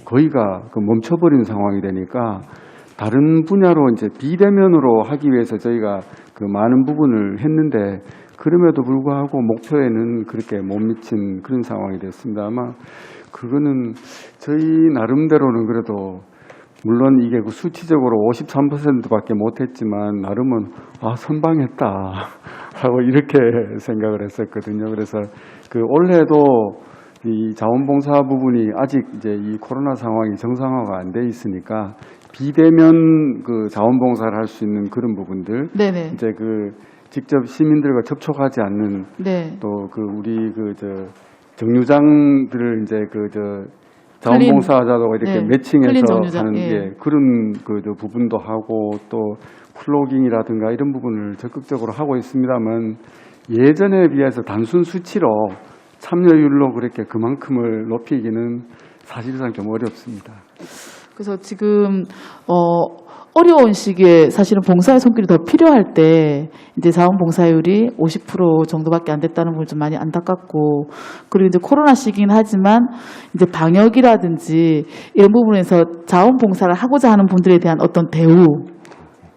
거의가 멈춰버린 상황이 되니까 다른 분야로 이제 비대면으로 하기 위해서 저희가 많은 부분을 했는데 그럼에도 불구하고 목표에는 그렇게 못 미친 그런 상황이 됐습니다. 아마 그거는 저희 나름대로는 그래도 물론 이게 수치적으로 53%밖에 못했지만 나름은 선방했다 하고 이렇게 생각을 했었거든요. 그래서 올해도 이 자원봉사 부분이 아직 이제 이 코로나 상황이 정상화가 안 돼 있으니까 비대면 자원봉사를 할 수 있는 그런 부분들, 네네. 이제 직접 시민들과 접촉하지 않는 네. 또 우리 정류장들을 이제 자원봉사자도 이렇게 네. 매칭해서 클린 정류장, 하는 예. 그런 부분도 하고 또 플로깅이라든가 이런 부분을 적극적으로 하고 있습니다만 예전에 비해서 단순 수치로 참여율로 그렇게 그만큼을 높이기는 사실상 좀 어렵습니다. 그래서 지금 어려운 시기에 사실은 봉사의 손길이 더 필요할 때 이제 자원봉사율이 50% 정도밖에 안 됐다는 부분이 좀 많이 안타깝고, 그리고 이제 코로나 시기긴 하지만 이제 방역이라든지 이런 부분에서 자원봉사를 하고자 하는 분들에 대한 어떤 대우,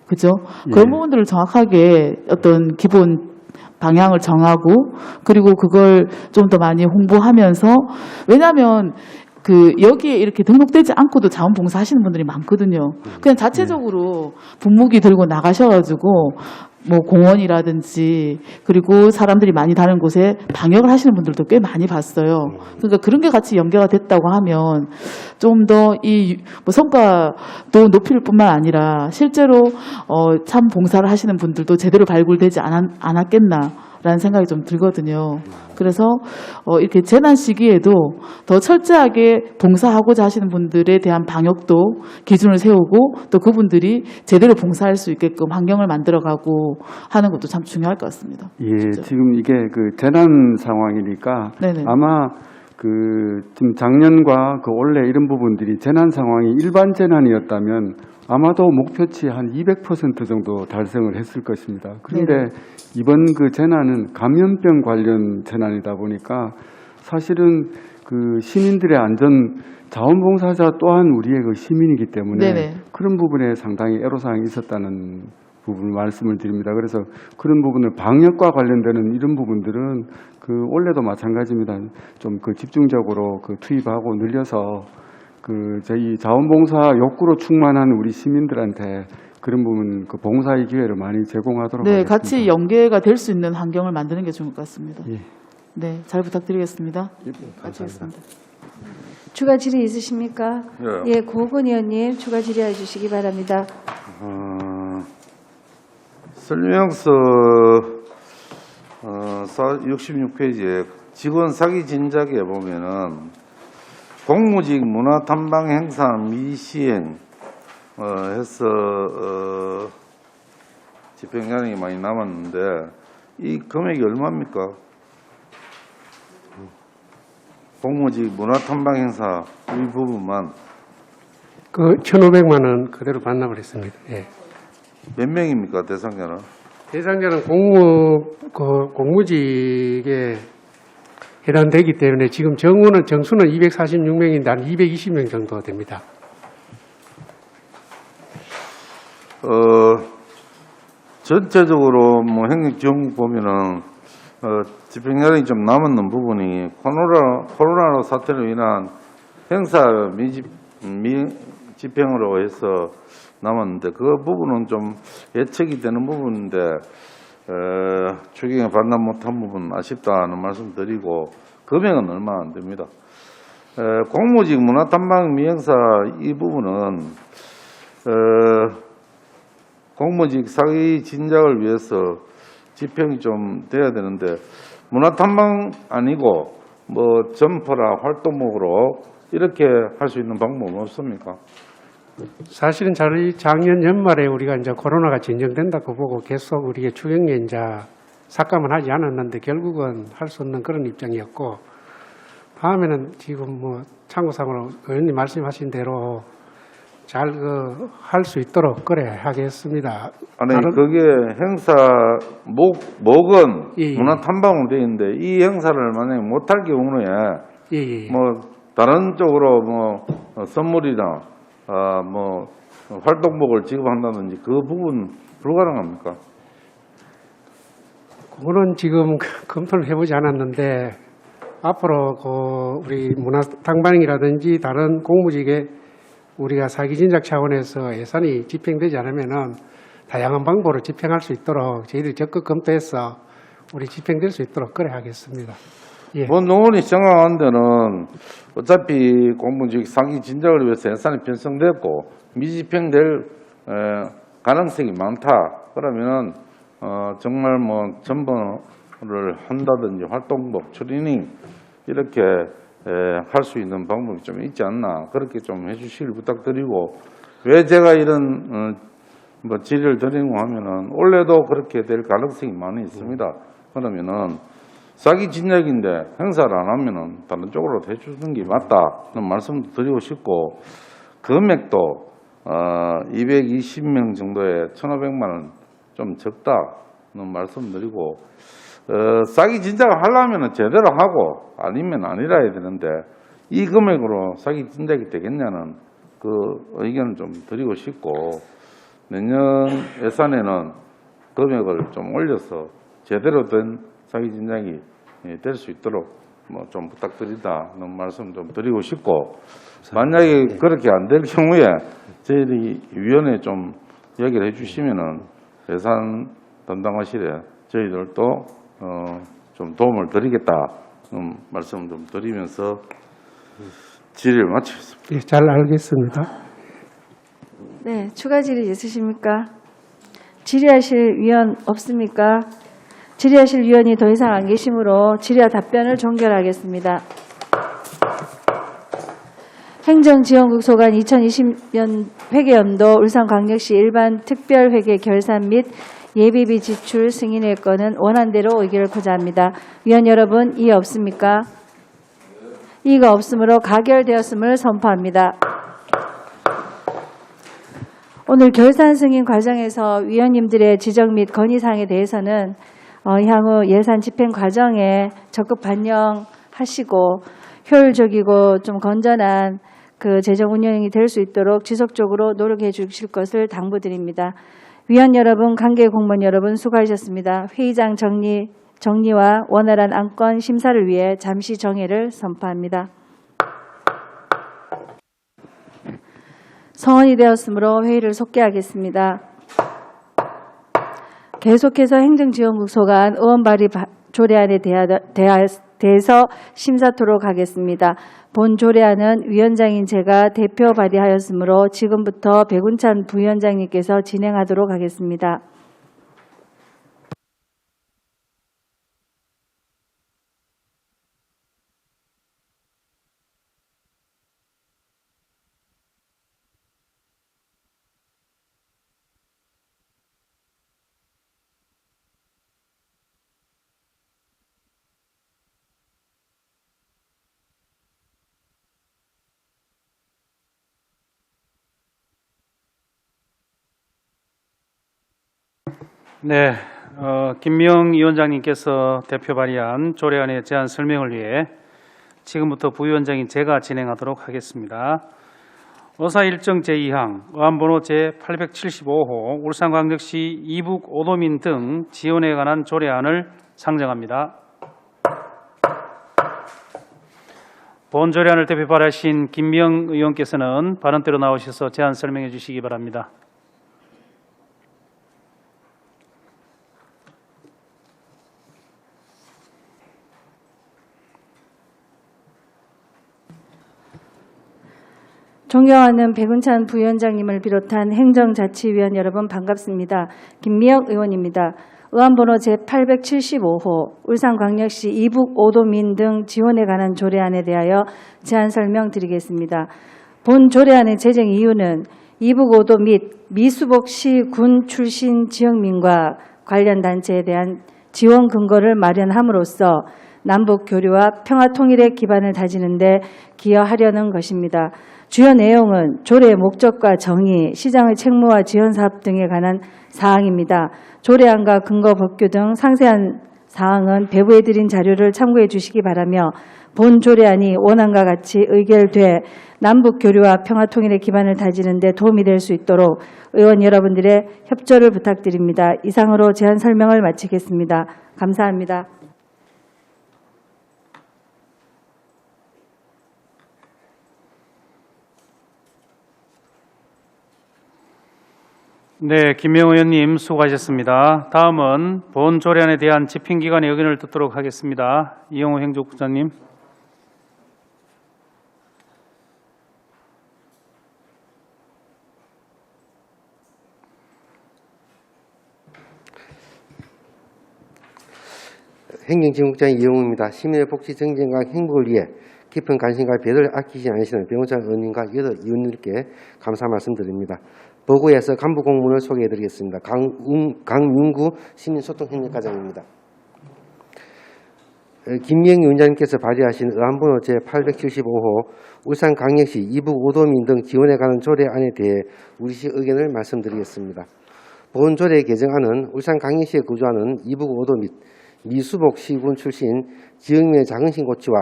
그죠? 그런 부분들을 정확하게 어떤 기본 방향을 정하고 그리고 그걸 좀 더 많이 홍보하면서, 왜냐하면 여기에 이렇게 등록되지 않고도 자원봉사 하시는 분들이 많거든요. 그냥 자체적으로 분무기 들고 나가셔가지고 뭐 공원이라든지 그리고 사람들이 많이 다니는 곳에 방역을 하시는 분들도 꽤 많이 봤어요. 그러니까 그런 게 같이 연계가 됐다고 하면 좀 더 뭐 성과도 높일 뿐만 아니라 실제로 참 봉사를 하시는 분들도 제대로 발굴되지 않았겠나라는 생각이 좀 들거든요. 그래서 이렇게 재난 시기에도 더 철저하게 봉사하고자 하시는 분들에 대한 방역도 기준을 세우고 또 그분들이 제대로 봉사할 수 있게끔 환경을 만들어가고 하는 것도 참 중요할 것 같습니다. 예, 진짜. 지금 이게 재난 상황이니까 네네. 아마 지금 작년과 올해 이런 부분들이 재난 상황이 일반 재난이었다면 아마도 목표치 한 200% 정도 달성을 했을 것입니다. 그런데 이번 재난은 감염병 관련 재난이다 보니까 사실은 시민들의 안전, 자원봉사자 또한 우리의 시민이기 때문에 네네. 그런 부분에 상당히 애로사항이 있었다는 부분을 말씀을 드립니다. 그래서 그런 부분을 방역과 관련되는 이런 부분들은 올해도 마찬가지입니다. 좀 집중적으로 투입하고 늘려서 저희 자원봉사 욕구로 충만한 우리 시민들한테 그런 부분 봉사의 기회를 많이 제공하도록 네, 하겠습니다. 같이 연계가 될 수 있는 환경을 만드는 게 좋을 것 같습니다. 예. 네, 잘 부탁드리겠습니다. 감사합니다. 마치겠습니다. 추가 질의 있으십니까? 예. 예, 고건 의원님 추가 질의해 주시기 바랍니다. 설명서 66페이지에 직원 사기 진작에 보면은 공무직 문화탐방 행사 미시행 해서 집행기한이 많이 남았는데 이 금액이 얼마입니까? 공무직 문화탐방 행사 이 부분만 1,500만 원 그대로 반납을 했습니다. 예. 몇 명입니까 대상자는? 대상자는 공무직에 해당되기 때문에 지금 정수는 246명인데 한 220명 정도 됩니다. 전체적으로 뭐 행정지원국 보면은 집행여력이 좀 남았는 부분이 코로나 사태로 인한 행사 집행으로 해서 남았는데 그 부분은 좀 예측이 되는 부분인데 추경에 반납 못한 부분 아쉽다는 말씀 드리고 금액은 얼마 안 됩니다. 공무직 문화탐방 미행사 이 부분은 공무직 사기 진작을 위해서 집행이 좀 돼야 되는데 문화탐방 아니고 뭐 점퍼라 활동목으로 이렇게 할 수 있는 방법은 없습니까? 사실은 저희 작년 연말에 우리가 이제 코로나가 진정된다고 보고 계속 우리의 추경에 이제 삭감은 하지 않았는데 결국은 할 수 없는 그런 입장이었고 다음에는 지금 뭐 참고상으로 의원님 말씀하신 대로 잘 할 수 있도록 그래 하겠습니다. 아니 그게 행사 목은 예. 문화탐방으로 되어 있는데 이 행사를 만약에 못할 경우에 예. 뭐 다른 쪽으로 뭐 선물이나 뭐 활동복을 지급한다든지 그 부분 불가능합니까? 그거는 지금 검토를 해보지 않았는데 앞으로 우리 문화탐방이라든지 다른 공무직에 우리가 사기 진작 차원에서 예산이 집행되지 않으면은 다양한 방법으로 집행할 수 있도록 저희들이 적극 검토해서 우리 집행될 수 있도록 그래 하겠습니다. 예. 뭐 노원이 생각한 데는 어차피 공무직 사기 진작을 위해서 예산이 편성됐고 미집행될 가능성이 많다. 그러면은 정말 뭐 전번을 한다든지 활동복, 트레이닝 이렇게 할 수 있는 방법이 좀 있지 않나 그렇게 좀 해주시길 부탁드리고 왜 제가 이런 뭐 질의를 드리고 하면은 올해도 그렇게 될 가능성이 많이 있습니다. 그러면은 사기 진작인데 행사를 안 하면은 다른 쪽으로 해주는 게 맞다는 말씀도 드리고 싶고 금액도 220명 정도에 1,500만 원 좀 적다는 말씀드리고 사기 진작을 하려면 제대로 하고 아니면 아니라 해야 되는데 이 금액으로 사기 진작이 되겠냐는 그 의견을 좀 드리고 싶고 내년 예산에는 금액을 좀 올려서 제대로 된 사기 진작이 될 수 있도록 뭐 좀 부탁드린다는 말씀 좀 드리고 싶고 만약에 그렇게 안 될 경우에 저희들이 위원회 좀 얘기를 해주시면은 예산 담당하실에 저희들도 좀 도움을 드리겠다는 말씀 좀 드리면서 질의를 마치겠습니다. 예, 잘 알겠습니다. 네, 추가 질의 있으십니까? 질의하실 위원 없습니까? 질의하실 위원이 더 이상 안 계시므로 질의와 답변을 종결하겠습니다. 행정지원국 소관 2020년 회계연도 울산광역시 일반 특별회계 결산 및 예비비 지출 승인의 건은 원안대로 의결하고자 합니다. 위원 여러분, 이의 없습니까? 이의가 없으므로 가결되었음을 선포합니다. 오늘 결산 승인 과정에서 위원님들의 지적 및 건의사항에 대해서는 향후 예산 집행 과정에 적극 반영하시고 효율적이고 좀 건전한 그 재정 운영이 될 수 있도록 지속적으로 노력해 주실 것을 당부드립니다. 위원 여러분, 관계 공무원 여러분 수고하셨습니다. 회의장 정리와 원활한 안건 심사를 위해 잠시 정회를 선포합니다. 성원이 되었으므로 회의를 속개하겠습니다. 계속해서 행정지원국 소관 의원 발의 조례안에 대해서 심사토록 하겠습니다. 본 조례안은 위원장인 제가 대표 발의하였으므로 지금부터 백운찬 부위원장님께서 진행하도록 하겠습니다. 네, 김명 위원장님께서 대표 발의한 조례안의 제안 설명을 위해 지금부터 부위원장인 제가 진행하도록 하겠습니다. 의사 일정 제2항 의안번호 제875호 울산광역시 이북 오도민 등 지원에 관한 조례안을 상정합니다. 본 조례안을 대표 발의하신 김명 의원께서는 발언대로 나오셔서 제안 설명해 주시기 바랍니다. 존경하는 백은찬 부위원장님을 비롯한 행정자치위원 여러분 반갑습니다. 김미영 의원입니다. 의안번호 제875호 울산광역시 이북 오도민 등 지원에 관한 조례안에 대하여 제안 설명드리겠습니다. 본 조례안의 제정 이유는 이북 오도 및 미수복시 군 출신 지역민과 관련 단체에 대한 지원 근거를 마련함으로써 남북 교류와 평화 통일의 기반을 다지는 데 기여하려는 것입니다. 주요 내용은 조례의 목적과 정의, 시장의 책무와 지원 사업 등에 관한 사항입니다. 조례안과 근거 법규 등 상세한 사항은 배부해드린 자료를 참고해 주시기 바라며 본 조례안이 원안과 같이 의결돼 남북 교류와 평화 통일의 기반을 다지는 데 도움이 될 수 있도록 의원 여러분들의 협조를 부탁드립니다. 이상으로 제안 설명을 마치겠습니다. 감사합니다. 네, 김명 의원님 수고하셨습니다. 다음은 본 조례안에 대한 집행기관의 의견을 듣도록 하겠습니다. 이영호 행정국장님. 행정지국장 이영호입니다. 시민의 복지 정진과 행복을 위해 깊은 관심과 배려를 아끼지 않으시는 변호사 의원님과 여러 의원님께 감사 말씀드립니다. 보고에서 간부 공문을 소개해드리겠습니다. 강윤구 시민소통협력과장입니다. 김미영 위원장님께서 발의하신 의안번호 제875호 울산광역시 이북 오도민 등 지원에 관한 조례안에 대해 우리시 의견을 말씀드리겠습니다. 본 조례 개정안은 울산광역시에 거주하는 이북 오도 및 미수복 시군 출신 지역민의 자긍심 고취와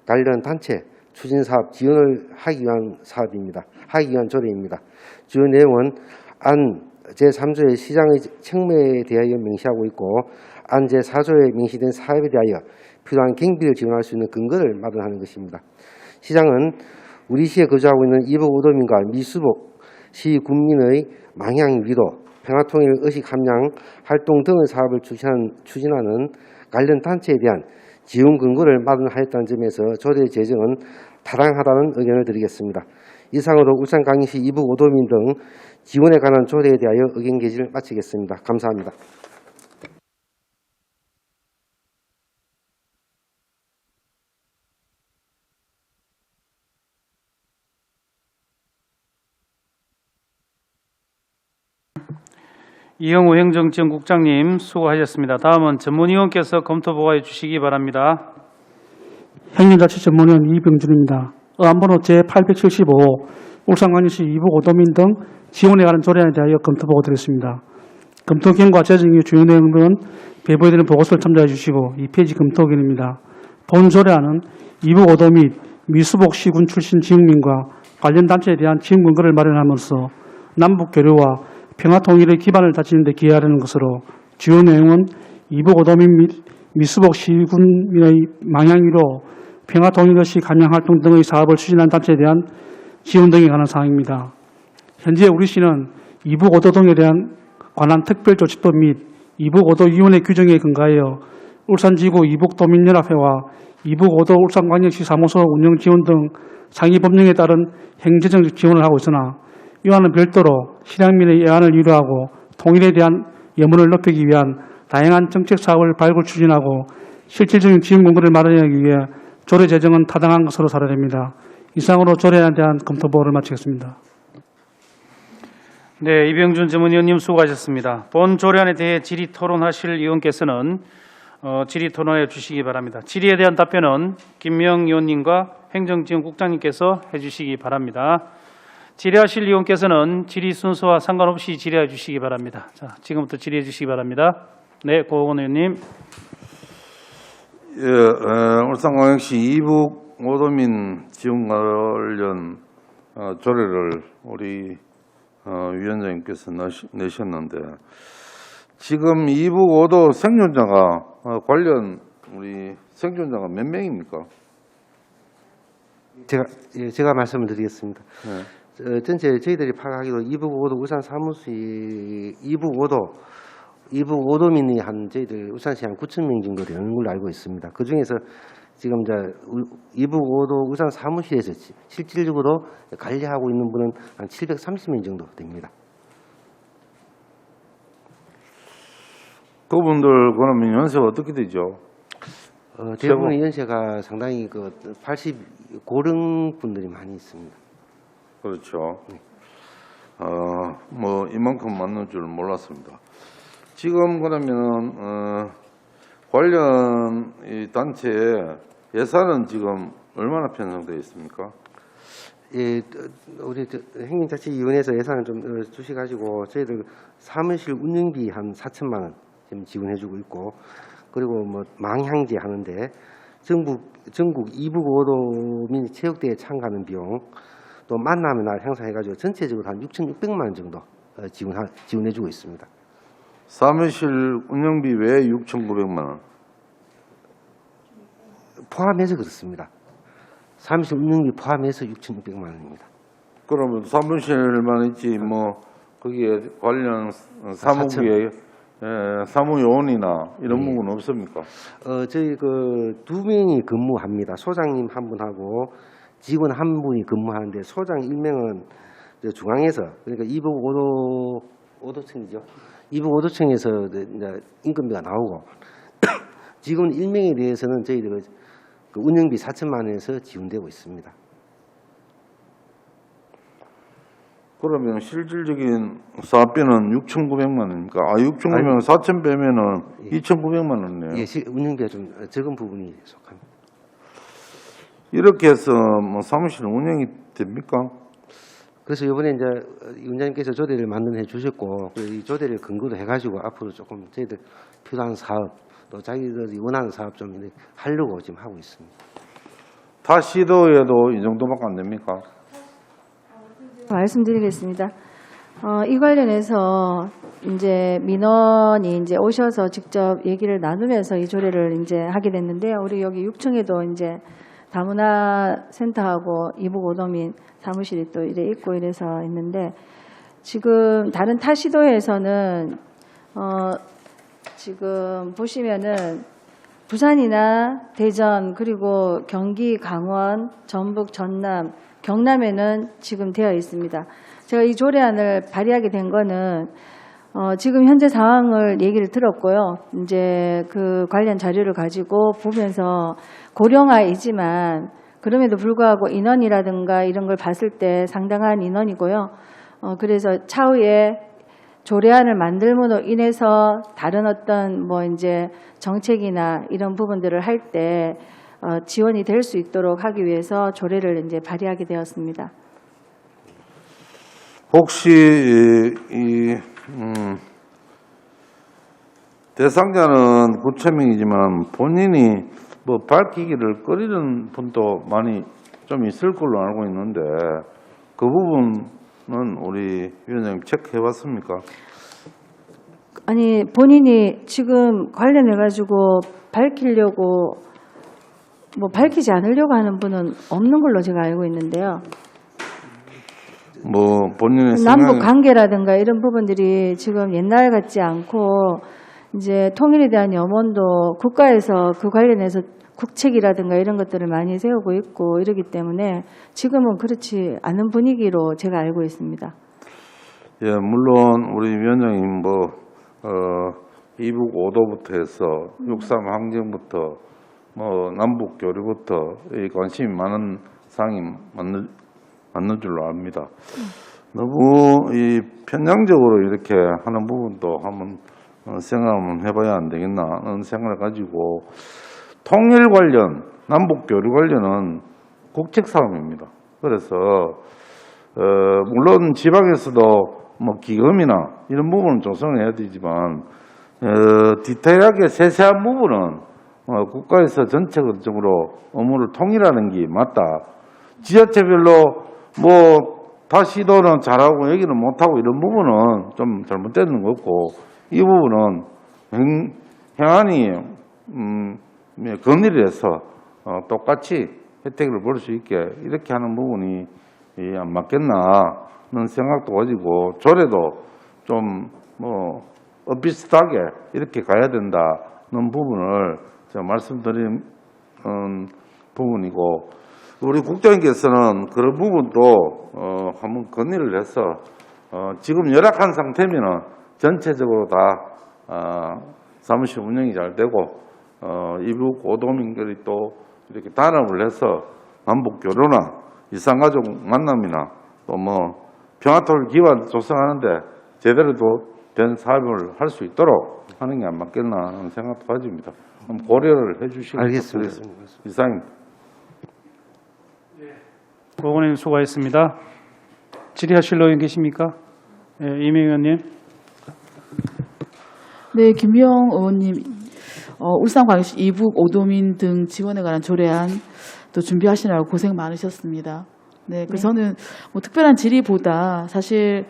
관련 단체 추진사업 지원을 하기 위한 조례입니다. 주요 내용은 안 제3조의 시장의 책무에 대하여 명시하고 있고 안 제4조에 명시된 사업에 대하여 필요한 경비를 지원할 수 있는 근거를 마련하는 것입니다. 시장은 우리 시에 거주하고 있는 이북 오도민과 미수복 시 군민의 망향 위로 평화통일 의식 함양 활동 등의 사업을 추진하는 관련 단체에 대한 지원 근거를 마련하였다는 점에서 조례 제정은 타당하다는 의견을 드리겠습니다. 이상으로 울산광역시 이북 오도민 등 지원에 관한 조례에 대하여 의견 개진을 마치겠습니다. 감사합니다. 이영호 행정지원국장님 수고하셨습니다. 다음은 전문위원께서 검토 보고해 주시기 바랍니다. 행정자치전문위원 이병준입니다. 의안번호 제875호 울산광역시 이북 오도민 등 지원에 관한 조례안에 대하여 검토 보고 드렸습니다. 검토 결과 제정 이후 주요 내용은 배부해드린 보고서를 참조해 주시고 2페이지 검토 의견입니다. 본 조례안은 이북 오도 및 미수복 시군 출신 지역민과 관련 단체에 대한 지원 근거를 마련함으로써 남북 교류와 평화 통일의 기반을 다지는 데 기여하려는 것으로 주요 내용은 이북 오도민 및 미수복 시군의 망향위로 평화 통일의식 감양 활동 등의 사업을 추진한 단체에 대한 지원 등에 관한 사항입니다. 현재 우리 시는 이북 오도 등에 대한 관한 특별조치법 및 이북 오도위원회 규정에 근거하여 울산지구 이북도민연합회와 이북 오도 울산광역시 사무소 운영 지원 등 상위 법령에 따른 행정적 지원을 하고 있으나 이와는 별도로 실향민의 애안을 유도하고 통일에 대한 여문을 높이기 위한 다양한 정책 사업을 발굴 추진하고 실질적인 지원 공고를 마련하기 위해 조례 제정은 타당한 것으로 사례됩니다. 이상으로 조례안에 대한 검토 보고를 마치겠습니다. 네, 이병준 전문위원님 수고하셨습니다. 본 조례안에 대해 질의 토론하실 의원께서는 질의 토론해 주시기 바랍니다. 질의에 대한 답변은 김명 의원님과 행정지원국장님께서 해주시기 바랍니다. 질의하실 의원께서는 질의 순서와 상관없이 질의해 주시기 바랍니다. 자, 지금부터 질의해 주시기 바랍니다. 네, 고건 의원님. 예, 울산광역시 이북 오도민 지원 관련 조례를 우리 위원장님께서 내셨는데 지금 이북 오도 생존자가 관련 우리 생존자가 몇 명입니까? 제가 말씀을 드리겠습니다. 네. 전체 저희들이 파악하기로 이북 오도 울산 사무시 이북 오도민이 한 저희들 울산시 한 9천 명 정도 되는 걸로 알고 있습니다. 그 중에서 지금 이제 이북 오도 울산 사무실에서 실질적으로 관리하고 있는 분은 한 730명 정도 됩니다. 그분들 그러면 연세가 어떻게 되죠? 대부분의 연세가 상당히 80 고령 분들이 많이 있습니다. 그렇죠. 뭐 이만큼 맞는 줄 몰랐습니다. 지금 그러면 관련 이 단체의 예산은 지금 얼마나 편성되어 있습니까? 예, 우리 행정자치위원회에서 예산을 좀 주셔가지고 저희들 사무실 운영비 한 4천만 원 지금 지원해주고 있고, 그리고 뭐 망향제 하는데 전국 이북 오도민 체육대회 참가하는 비용, 또 만남의 날 행사해가지고 전체적으로 한 6,600만 원 정도 지원해주고 있습니다. 사무실 운영비 외에 6,900만 원. 포함해서 그렇습니다. 사무실 운영비 포함해서 6,600만 원입니다. 그러면 사무실만 있지 뭐 거기에 관련 사무국에 사무요원이나 이런 부분은 없습니까? 저희 두 명이 근무합니다. 소장님 한 분하고 직원 한 분이 근무하는데, 소장 1명은 중앙에서, 그러니까 이북 오도청이죠. 이북 오도청에서 이제 인건비가 나오고 직원 1명에 대해서는 저희들 운영비 4천만 원에서 지원되고 있습니다. 그러면 실질적인 사업비는 6,900만 원입니까? 6,900만 원, 4천 빼면은 2,900만 원이네요. 예, 운영비가 좀 적은 부분이 속합니다. 이렇게 해서 뭐 사무실 운영이 됩니까? 그래서 이번에 이제 위원장님께서 조례를 만들어 주셨고, 이 조례를 근거로 해가지고 앞으로 조금 저희들 필요한 사업, 또 자기들이 원하는 사업 좀 하려고 지금 하고 있습니다. 타 시도에도 이 정도밖에 안 됩니까? 말씀드리겠습니다. 이 관련해서 이제 민원이 이제 오셔서 직접 얘기를 나누면서 이 조례를 이제 하게 됐는데요. 우리 여기 6층에도 이제 다문화센터하고 이북 오도민 사무실이 또 이래 있고 이래서 있는데, 지금 다른 타 시도에서는 지금 보시면은 부산이나 대전, 그리고 경기, 강원, 전북, 전남, 경남에는 지금 되어 있습니다. 제가 이 조례안을 발의하게 된 거는 지금 현재 상황을 얘기를 들었고요. 이제 그 관련 자료를 가지고 보면서 고령화이지만 그럼에도 불구하고 인원이라든가 이런 걸 봤을 때 상당한 인원이고요. 그래서 차후에 조례안을 만들므로 인해서 다른 어떤 뭐 이제 정책이나 이런 부분들을 할 때 지원이 될 수 있도록 하기 위해서 조례를 이제 발의하게 되었습니다. 혹시 대상자는 9,000명이지만 본인이 뭐 밝히기를 꺼리는 분도 많이 좀 있을 걸로 알고 있는데, 그 부분은 우리 위원장님 체크해 봤습니까? 아니, 본인이 지금 관련해 가지고 밝히려고 뭐 밝히지 않으려고 하는 분은 없는 걸로 제가 알고 있는데요. 뭐 본인의 남북 관계라든가 이런 부분들이 지금 옛날 같지 않고 이제 통일에 대한 염원도 국가에서 그 관련해서 국책이라든가 이런 것들을 많이 세우고 있고 이러기 때문에 지금은 그렇지 않은 분위기로 제가 알고 있습니다. 예, 물론 우리 위원장님 이북 5도부터 해서 6.3 항쟁부터 뭐 남북 교류부터 이 관심이 많은 사항이 맞는 줄로 압니다. 너무 이 편향적으로 이렇게 하는 부분도 한번 생각을 해봐야 안 되겠나 하는 생각을 가지고, 통일 관련, 남북 교류 관련은 국책 사업입니다. 그래서 물론 지방에서도 뭐 기금이나 이런 부분은 조성을 해야 되지만 디테일하게 세세한 부분은 국가에서 전체적으로 업무를 통일하는 게 맞다. 지자체별로 다시도는 잘하고 여기는 못하고 이런 부분은 좀 잘못되는 거 없고, 이 부분은 행안이 건의를 해서 똑같이 혜택을 볼 수 있게 이렇게 하는 부분이 안 맞겠나는 생각도 가지고, 조례도 좀 비슷하게 이렇게 가야 된다는 부분을 제가 말씀드린 부분이고, 우리 국장님께서는 그런 부분도 한번 건의를 해서 지금 열악한 상태면은 전체적으로 다 사무실 운영이 잘 되고 이북 오도민들이 또 이렇게 단합을 해서 남북 교류나 이산가족 만남이나 또 평화토를 기반 조성하는데 제대로 된 사업을 할 수 있도록 하는 게 안 맞겠나 하는 생각도 가집니다. 그럼 고려를 해주시기 알겠습니다. 부탁드리겠습니다. 이상입니다. 의원님 수고하셨습니다. 질의하실 의원 계십니까? 네, 이명 의원님. 네, 김영 의원님, 울산광역시 이북 오도민 등 지원에 관한 조례안 또 준비하시느라고 고생 많으셨습니다. 네, 그래서 저는 특별한 질의보다 사실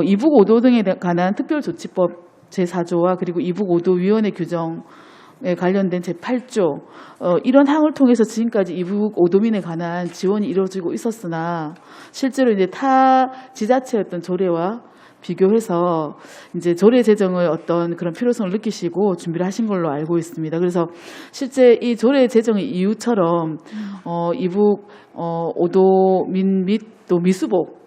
이북 오도 등에 관한 특별조치법 제4조와 그리고 이북 오도위원회 규정에 관련된 제8조 이런 항을 통해서 지금까지 이북 오도민에 관한 지원이 이루어지고 있었으나 실제로 이제 타 지자체였던 조례와 비교해서 이제 조례 제정의 어떤 그런 필요성을 느끼시고 준비를 하신 걸로 알고 있습니다. 그래서 실제 이 조례 제정의 이유처럼 이북 오도민 및 또 미수복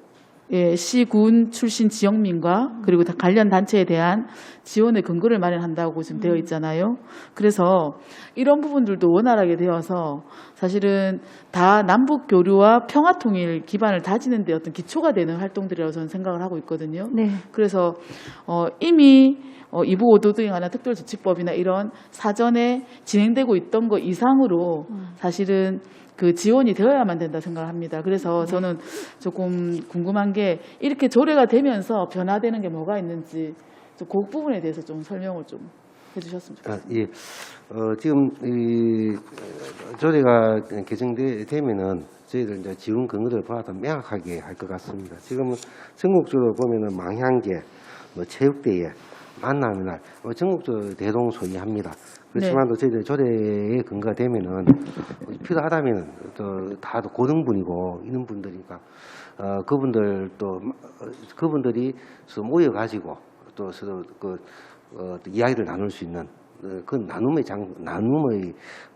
시군 출신 지역민과 그리고 관련 단체에 대한 지원의 근거를 마련한다고 지금 되어 있잖아요. 그래서 이런 부분들도 원활하게 되어서 사실은 다 남북 교류와 평화 통일 기반을 다지는 데 어떤 기초가 되는 활동들이라고 저는 생각을 하고 있거든요. 네. 그래서 이미 이북 오도 등에 관한 특별조치법이나 이런 사전에 진행되고 있던 것 이상으로 사실은 그 지원이 되어야만 된다 생각을 합니다. 그래서 저는 조금 궁금한 게 이렇게 조례가 되면서 변화되는 게 뭐가 있는지 그 부분에 대해서 좀 설명을 좀 해주셨으면 좋겠습니다. 예. 지금 이 조례가 개정되면은 저희들 이제 지원 근거를 보다 명확하게 할 것 같습니다. 지금은 전국적으로 보면은 망향제, 체육대회, 만남의 날, 전국적으로 대동소이합니다. 그렇지만도 저희들 조례에 근거가 되면은 필요하다면은 다 고등분이고 이런 분들이니까 그분들이 모여 가지고 또 서로 이야기를 나눌 수 있는 그 나눔의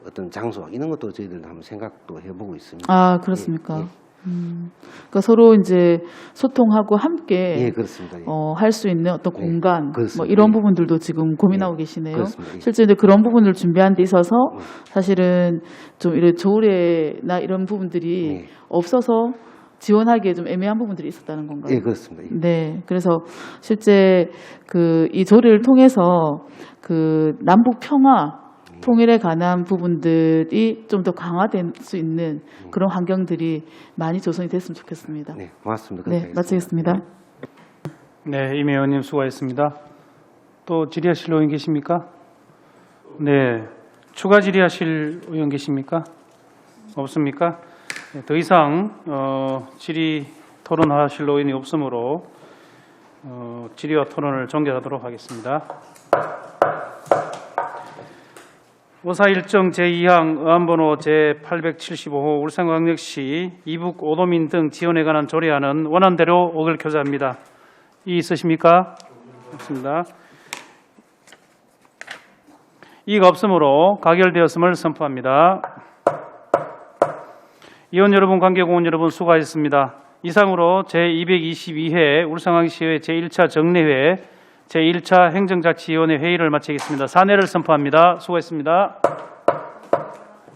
어떤 장소 이런 것도 저희들 한번 생각도 해보고 있습니다. 아, 그렇습니까? 예. 그러니까 서로 이제 소통하고 함께 예, 그렇습니다. 예. 할 수 있는 어떤 네, 공간 그렇습니다. 이런 예. 부분들도 지금 고민하고 예, 계시네요. 그렇습니다. 예. 실제 이제 그런 부분을 준비한 데 있어서 사실은 좀 이런 조례나 이런 부분들이 예. 없어서 지원하기에 좀 애매한 부분들이 있었다는 건가요? 예, 그렇습니다. 예. 네, 그래서 실제 이 조례를 통해서 남북 평화 통일에 관한 부분들이 좀 더 강화될 수 있는 그런 환경들이 많이 조성이 됐으면 좋겠습니다. 네, 고맙습니다. 네, 마치겠습니다. 네, 이명 의원님 수고하셨습니다. 또 질의하실 의원 계십니까? 네, 추가 질의하실 의원 계십니까? 없습니까? 네, 더 이상 질의 토론하실 의원이 없으므로 질의와 토론을 종결하도록 하겠습니다. 의사 일정 제2항 의안번호 제875호 울산광역시 이북 오도민 등 지원에 관한 조례안은 원안대로 의결 교사합니다. 이의 있으십니까? 없습니다. 이의가 없으므로 가결되었음을 선포합니다. 의원 여러분, 관계공원 여러분 수고하셨습니다. 이상으로 제222회 울산광역시의회 제1차 정례회 제1차 행정자치위원회 회의를 마치겠습니다. 사내를 선포합니다. 수고했습니다.